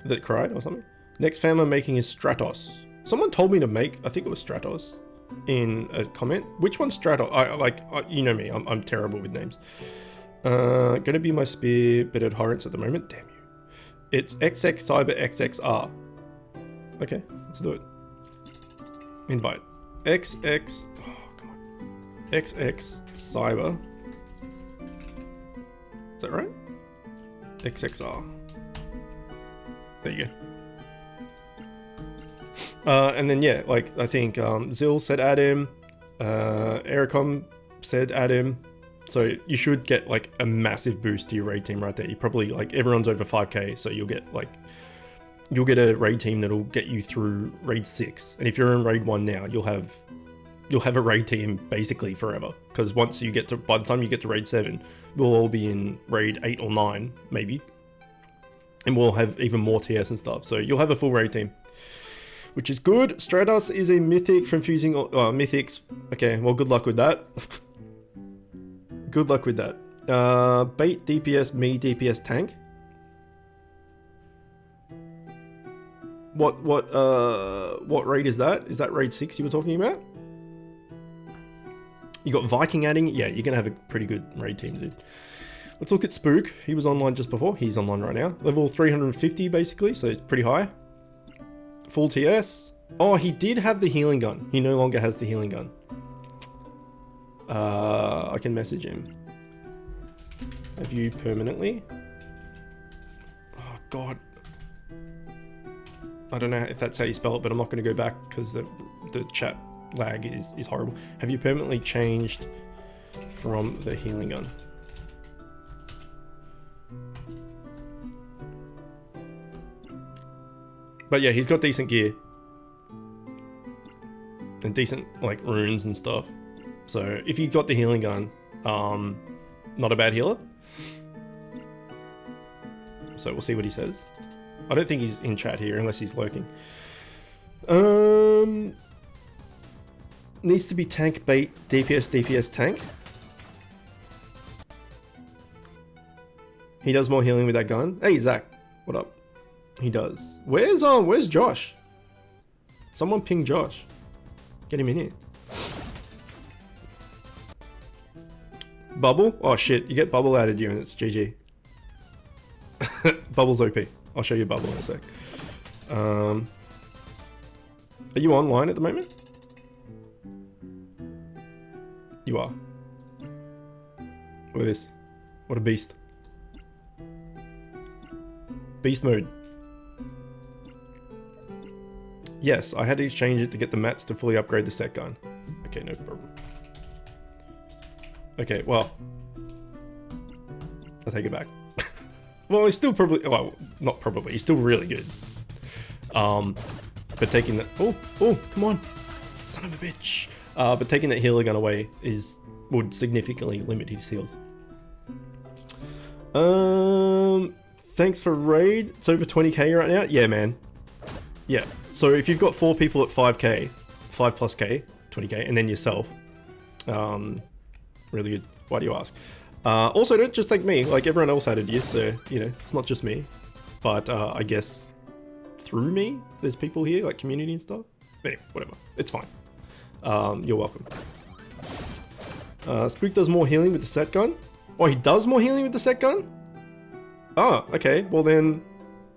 that cried or something? Next fam I'm making is Stratos. Someone told me to make, I think it was Stratos, in a comment. Which one's Stratos? You know me, I'm terrible with names. Gonna be my spear, but at Horrence at the moment. Damn you. It's XX Cyber XXR. Okay, let's do it. Invite. XX, oh come on. XX Cyber. Is that right? XXR. There you go. And then yeah, like I think Zil said add him, Ericom said add him. So you should get like a massive boost to your raid team right there. You probably like everyone's over 5k, so you'll get a raid team that'll get you through raid 6. And if you're in raid 1 now, you'll have a raid team basically forever. Because by the time you get to raid 7, we'll all be in raid 8 or 9 maybe. And we'll have even more TS and stuff. So you'll have a full raid team, which is good. Stratos is a mythic from fusing mythics. Okay, well, good luck with that. Good luck with that. Bait DPS, me DPS tank. What raid is that? Is that raid 6 you were talking about? You got Viking adding? Yeah, you're gonna have a pretty good raid team, dude. Let's look at Spook. He was online just before. He's online right now. Level 350 basically, so it's pretty high. Full TS. Oh, he did have the healing gun. He no longer has the healing gun. I can message him. Have you permanently? Oh god. I don't know if that's how you spell it, but I'm not going to go back because the chat lag is horrible. Have you permanently changed from the healing gun? But yeah, he's got decent gear. And decent, like, runes and stuff. So, if you got the healing gun, not a bad healer. So, we'll see what he says. I don't think he's in chat here, unless he's lurking. Needs to be tank bait, DPS tank. He does more healing with that gun. Hey, Zach, what up? He does. Where's Josh? Someone ping Josh. Get him in here. Bubble? Oh shit, you get Bubble added you and it's GG. Bubble's OP. I'll show you Bubble in a sec. Are you online at the moment? You are. Look at this. What a beast. Beast mode. Yes, I had to exchange it to get the mats to fully upgrade the set gun. Okay, no problem. Okay, well. I'll take it back. Well, he's still probably, well, not probably, he's still really good. But taking that, oh, come on. Son of a bitch. But taking that healer gun away would significantly limit his heals. Thanks for raid. It's over 20k right now. Yeah, man. Yeah. So if you've got 4 people at 5k, 5 plus k, 20k, and then yourself, really good. Why do you ask? Also, don't just thank me. Like, everyone else added you, so, you know, it's not just me. But I guess through me, there's people here, like community and stuff. Anyway, whatever. It's fine. You're welcome. Spook does more healing with the set gun. Oh, he does more healing with the set gun? Oh, okay. Well then,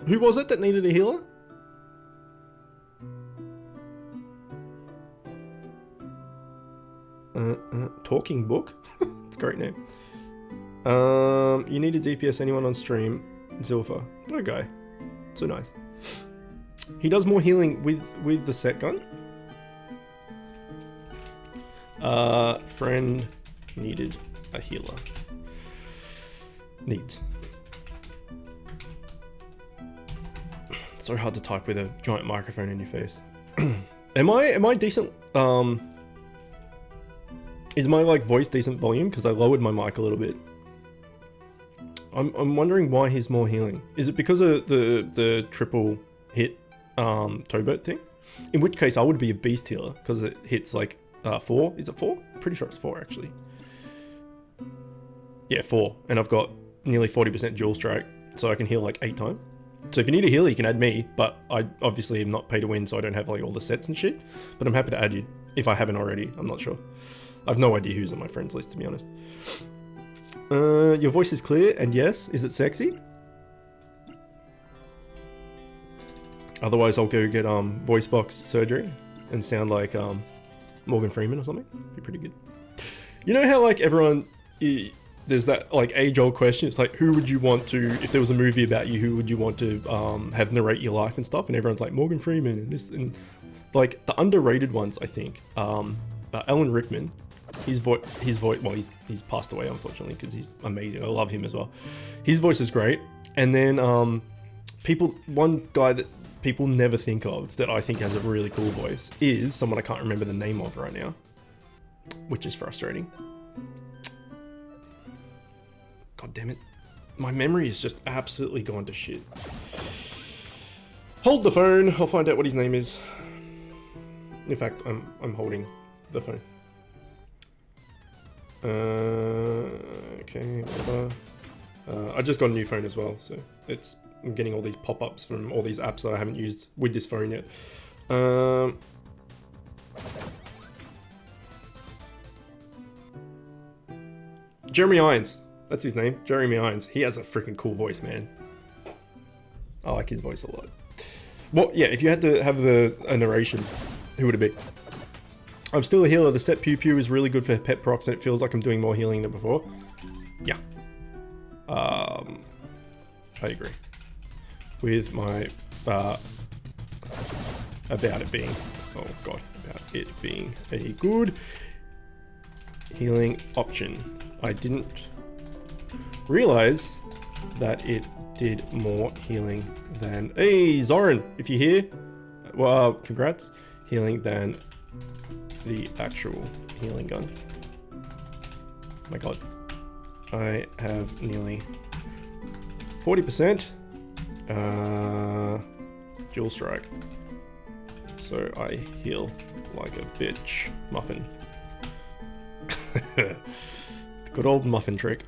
who was it that needed a healer? Talking Book? It's a great name. You need to DPS anyone on stream. Zilpha. What a guy. So nice. He does more healing with the set gun. Friend needed a healer. Needs. So hard to type with a giant microphone in your face. Am I decent? Is my like voice decent volume? Because I lowered my mic a little bit. I'm wondering why he's more healing. Is it because of the triple hit towboat thing? In which case I would be a beast healer because it hits like 4. Is it 4? I'm pretty sure it's 4 actually. Yeah, 4. And I've got nearly 40% dual strike, so I can heal like 8 times. So if you need a healer, you can add me, but I obviously am not pay to win, so I don't have like all the sets and shit. But I'm happy to add you if I haven't already. I'm not sure. I've no idea who's on my friends list, to be honest. Your voice is clear, and yes, is it sexy? Otherwise, I'll go get voice box surgery and sound like Morgan Freeman or something. Be pretty good. You know how like everyone, there's that like age-old question. It's like, who would you want to, if there was a movie about you, who would you want to have narrate your life and stuff? And everyone's like Morgan Freeman and this and like the underrated ones. I think Alan Rickman. His voice, well, he's passed away, unfortunately, because he's amazing. I love him as well. His voice is great. And then one guy that people never think of that I think has a really cool voice is someone I can't remember the name of right now, which is frustrating. God damn it. My memory is just absolutely gone to shit. Hold the phone. I'll find out what his name is. In fact, I'm holding the phone. Okay, whatever. I just got a new phone as well, so I'm getting all these pop-ups from all these apps that I haven't used with this phone yet. Jeremy Irons. That's his name. Jeremy Irons. He has a freaking cool voice, man. I like his voice a lot. Well, yeah, if you had to have a narration, who would it be? I'm still a healer. The step pew pew is really good for pet procs and it feels like I'm doing more healing than before. Yeah. I agree. With my, about it being, oh god, about it being a good healing option. I didn't realize that it did more healing than, hey Zoran, if you're here, well, congrats, healing than the actual healing gun. Oh my god, I have nearly 40% dual strike, so I heal like a bitch. Muffin. The good old muffin trick.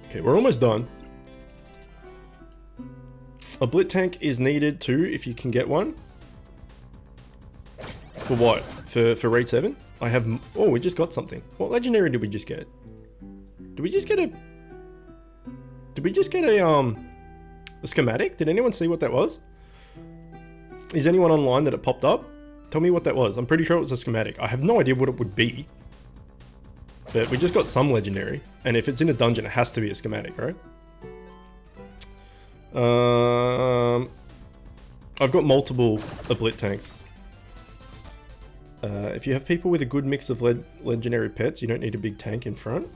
Okay, we're almost done. A blit tank is needed too if you can get one. For what? For raid 7? I have, oh, we just got something. What legendary did we just get? Did we just get a schematic? Did anyone see what that was? Is anyone online that it popped up? Tell me what that was. I'm pretty sure it was a schematic. I have no idea what it would be. But we just got some legendary. And if it's in a dungeon, it has to be a schematic, right? I've got multiple blit tanks. If you have people with a good mix of legendary pets, you don't need a big tank in front.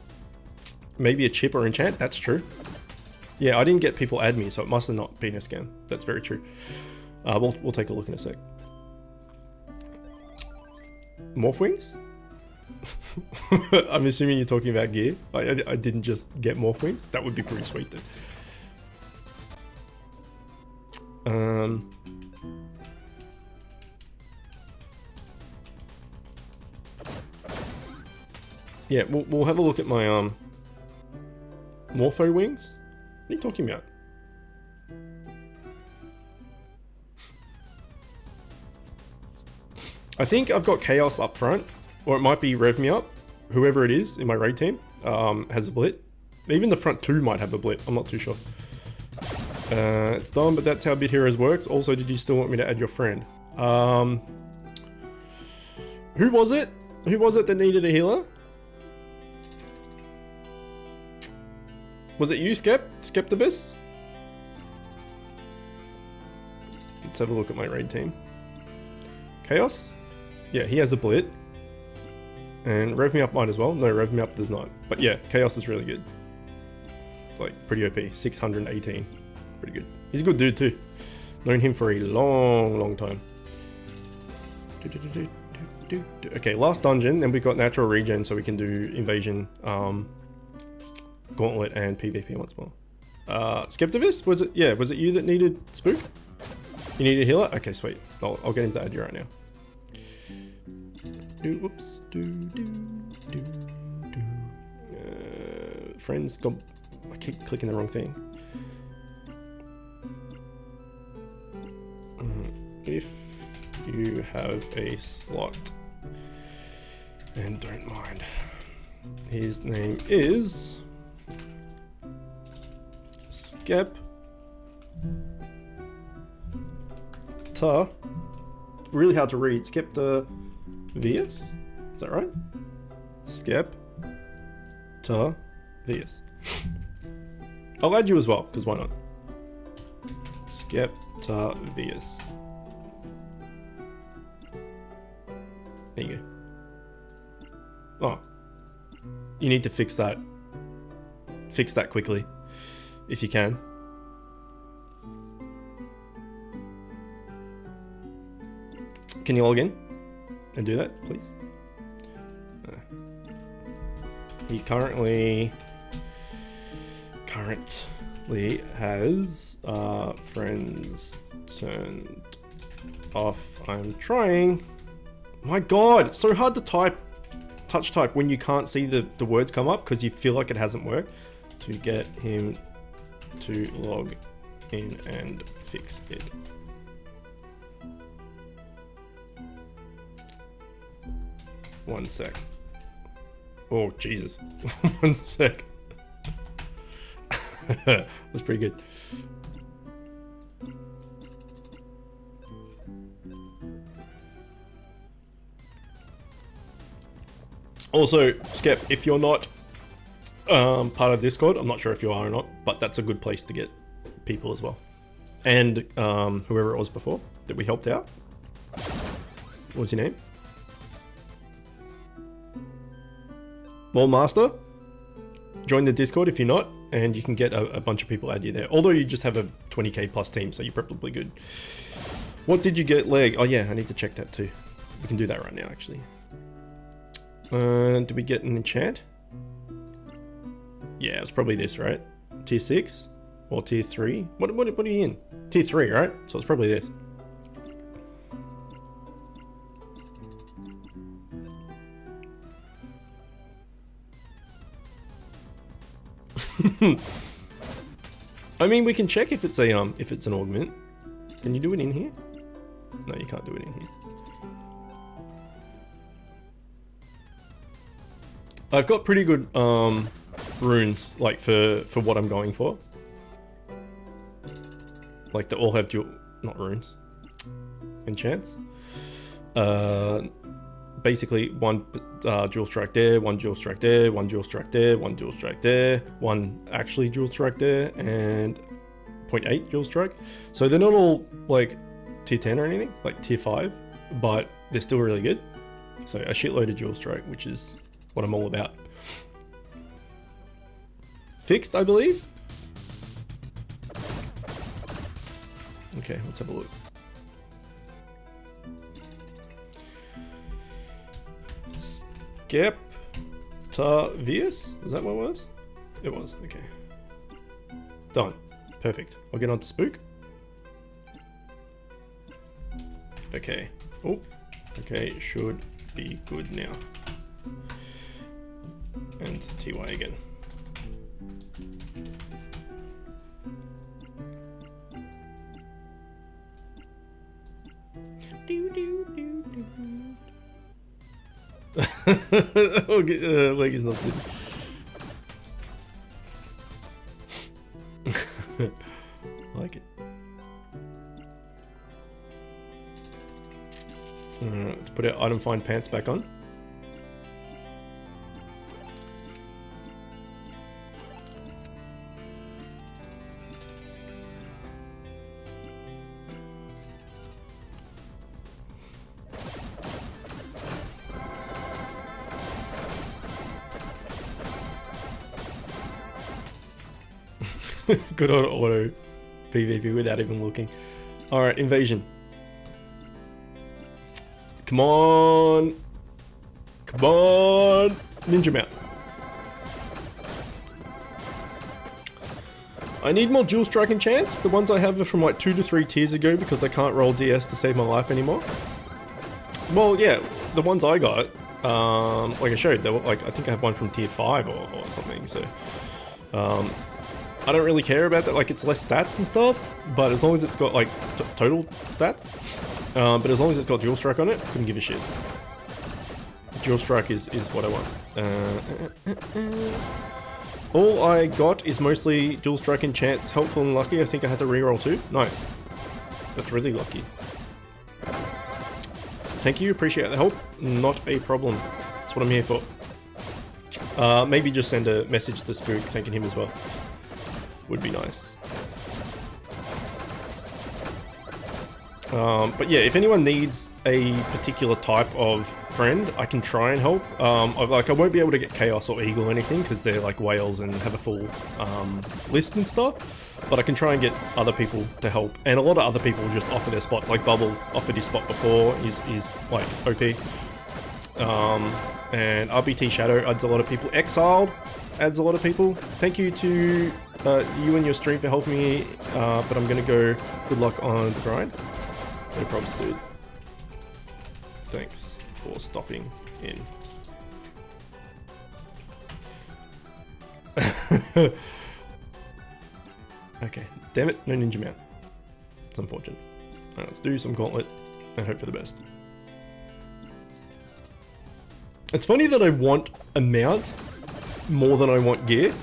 Maybe a chip or enchant, that's true. Yeah, I didn't get people add me, so it must have not been a scam. That's very true. We'll take a look in a sec. Morph wings? I'm assuming you're talking about gear. I didn't just get morph wings. That would be pretty sweet then. Yeah, we'll have a look at my morpho wings. What are you talking about? I think I've got Chaos up front, or it might be Rev Me Up. Whoever it is in my raid team has a blit. Even the front two might have a blit. I'm not too sure. It's done, but that's how Bit Heroes works. Also, did you still want me to add your friend? Who was it? Who was it that needed a healer? Was it you, Skeptivus? Let's have a look at my raid team. Chaos? Yeah, he has a blit. And Rev Me Up might as well. No, Rev Me Up does not. But yeah, Chaos is really good. It's like pretty OP. 618. Pretty good. He's a good dude too. Known him for a long time. Okay, last dungeon. Then we've got natural regen, so we can do invasion, gauntlet, and PvP once more. Skeptivus? Was it? Yeah, was it you that needed spook? You need a healer? Okay, sweet. I'll get him to add you right now. Whoops. Friends, I keep clicking the wrong thing. If you have a slot and don't mind, his name is Skep. Really hard to read. Skeptivus? Is that right? Skeptivus. I'll add you as well, because why not? Skeptivus. There you go. Oh. You need to fix that. Fix that quickly. If you can. Can you log in and do that, please? He currently has friends turned off. I'm trying. My god, it's so hard to type, touch type when you can't see the words come up because you feel like it hasn't worked. To get him to log in and fix it. One sec. Oh, Jesus. One sec. That's pretty good. Also, Skep, if you're not part of Discord, I'm not sure if you are or not, but that's a good place to get people as well. And whoever it was before that we helped out. What was your name? Lol Master. Join the Discord if you're not, and you can get a bunch of people add you there. Although you just have a 20k plus team, so you're probably good. What did you get, Leg? Oh yeah, I need to check that too. We can do that right now, actually. Did we get an enchant? Yeah, it's probably this, right? Tier 6 or tier 3? What are you in? Tier 3, right? So it's probably this. I mean, we can check if it's a if it's an augment. Can you do it in here? No, you can't do it in here. I've got pretty good runes, like for what I'm going for. Like they all have dual, not runes, enchants. Basically one dual strike there, one dual strike there, one dual strike there, one dual strike there, one actually dual strike there, and 0.8 dual strike. So they're not all like tier 10 or anything, like tier 5, but they're still really good. So a shitload of dual strike, which is what I'm all about. Fixed, I believe. Okay, let's have a look. Skeptavius? Is that what it was? It was, okay. Done. Perfect. I'll get on to Spook. Okay. Oh, okay, should be good now. And TY again. Okay, like it's not good. I like it. Let's put our item find pants back on. Good on auto PvP without even looking. Alright, invasion. Come on. Come on. Ninja mount. I need more dual strike enchants. The ones I have are from like 2 to 3 tiers ago because I can't roll DS to save my life anymore. Well, yeah, the ones I got, like I showed, they were like, I think I have one from tier 5 or something, so I don't really care about that, like it's less stats and stuff, but as long as it's got like total stats, but as long as it's got dual strike on it, couldn't give a shit. Dual strike is what I want. All I got is mostly dual strike enchants, helpful and lucky. I think I had to reroll too. Nice. That's really lucky. Thank you, appreciate the help. Not a problem. That's what I'm here for. Maybe just send a message to Spook thanking him as well. Would be nice. But yeah, if anyone needs a particular type of friend, I can try and help. Like I won't be able to get Chaos or Eagle or anything because they're like whales and have a full list and stuff. But I can try and get other people to help, and a lot of other people just offer their spots. Like Bubble offered his spot before. He's like OP. And RBT Shadow adds a lot of people. Exiled adds a lot of people. Thank you to you and your stream for helping me. But I'm gonna go. Good luck on the grind. No problems, dude. Thanks. for stopping in. Okay, damn it, no ninja mount. It's unfortunate. Alright, let's do some gauntlet and hope for the best. It's funny that I want a mount more than I want gear.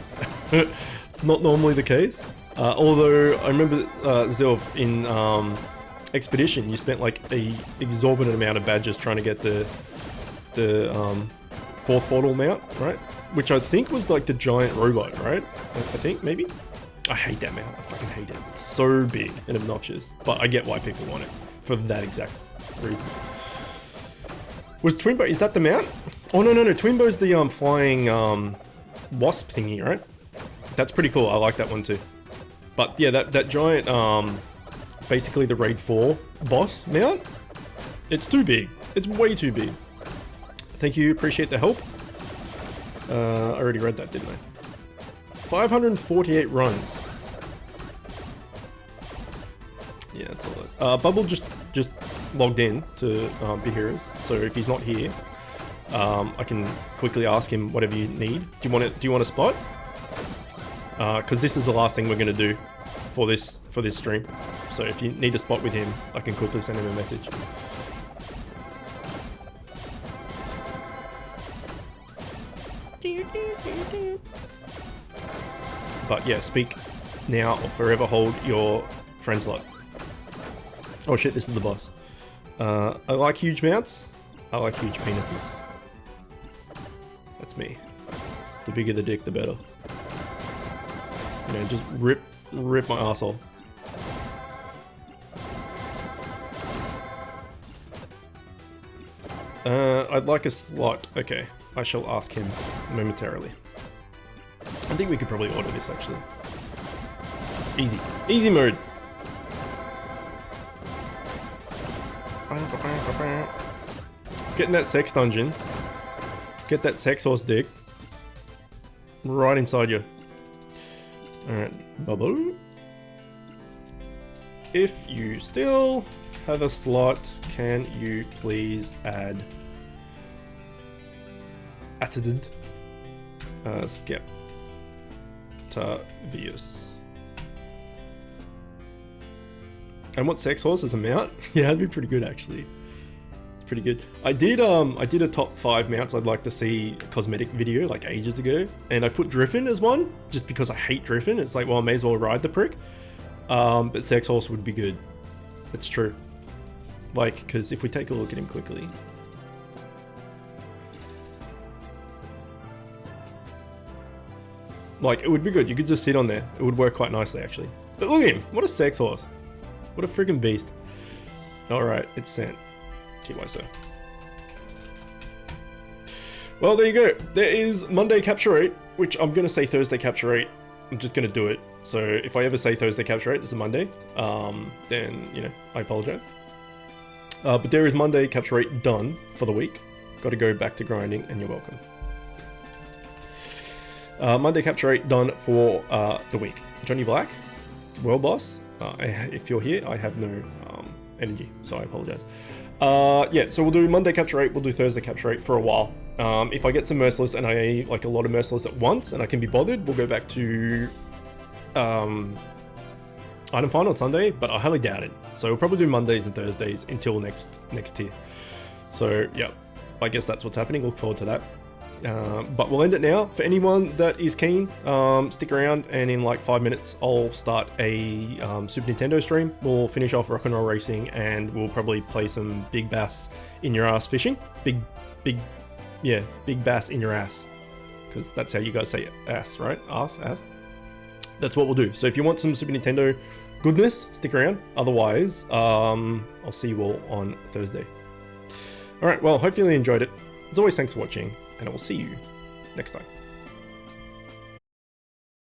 It's not normally the case. Although I remember Zelf in Expedition, you spent like a exorbitant amount of badges trying to get the fourth portal mount, right? Which I think was like the giant robot, right? I think maybe. I hate that mount. I fucking hate it. It's so big and obnoxious, but I get why people want it for that exact reason. Was Twinbo, is that the mount? Oh no, Twinbo's the flying wasp thingy, right? That's pretty cool. I like that one too. But yeah, that giant basically the raid 4 boss mount, it's too big. It's way too big. Thank you, appreciate the help. I already read that, didn't I? 548 runs. Yeah, that's a lot. Bubble just logged in to Big Heroes, so if he's not here, I can quickly ask him whatever you need. Do you want a spot? Because this is the last thing we're gonna do for this stream. So if you need a spot with him, I can quickly send him a message. But yeah, speak now or forever hold your friend slot. Oh shit, this is the boss. I like huge mounts. I like huge penises. That's me. The bigger the dick, the better. You know, just rip my asshole. I'd like a slot. Okay, I shall ask him momentarily. I think we could probably order this actually. Easy mode. Getting that sex dungeon. Get that sex horse dick. Right inside you. Alright, Bubble. If you still have a slot, can you please add Skeptavius. And what sex horse as a mount? Yeah, that'd be pretty good actually. It's pretty good. I did a top 5 mounts I'd like to see Cosmetic video like ages ago, and I put Driffin as one just because I hate Driffin. It's like, well, I may as well ride the prick. But sex horse would be good. It's true. Like, because if we take a look at him quickly. Like, it would be good. You could just sit on there. It would work quite nicely, actually. But look at him. What a sex horse. What a freaking beast. Alright, it's sent. TY sir. Well, there you go. There is Monday capture rate, which I'm going to say Thursday capture rate. I'm just going to do it. So if I ever say Thursday capture rate, this is Monday. Then, you know, I apologize. But there is Monday capture rate done for the week. Got to go back to grinding, and you're welcome. Monday capture rate done for the week. Johnny Black, World Boss. If you're here, I have no energy, so I apologize. Yeah, so we'll do Monday capture rate, we'll do Thursday capture rate for a while. If I get some Merciless and I like a lot of Merciless at once and I can be bothered, we'll go back to Item Find on Sunday, but I highly doubt it. So we'll probably do Mondays and Thursdays until next tier. So yeah, I guess that's what's happening. Look forward to that. But we'll end it now. For anyone that is keen, stick around, and in like 5 minutes I'll start a Super Nintendo stream. We'll finish off Rock and Roll Racing, and we'll probably play some Big Bass in your ass fishing. Big bass in your ass, because that's how you guys say ass, right? Ass. That's what we'll do. So if you want some Super Nintendo goodness, stick around. Otherwise, I'll see you all on Thursday. Alright, well, hopefully you enjoyed it. As always, thanks for watching, and I will see you next time.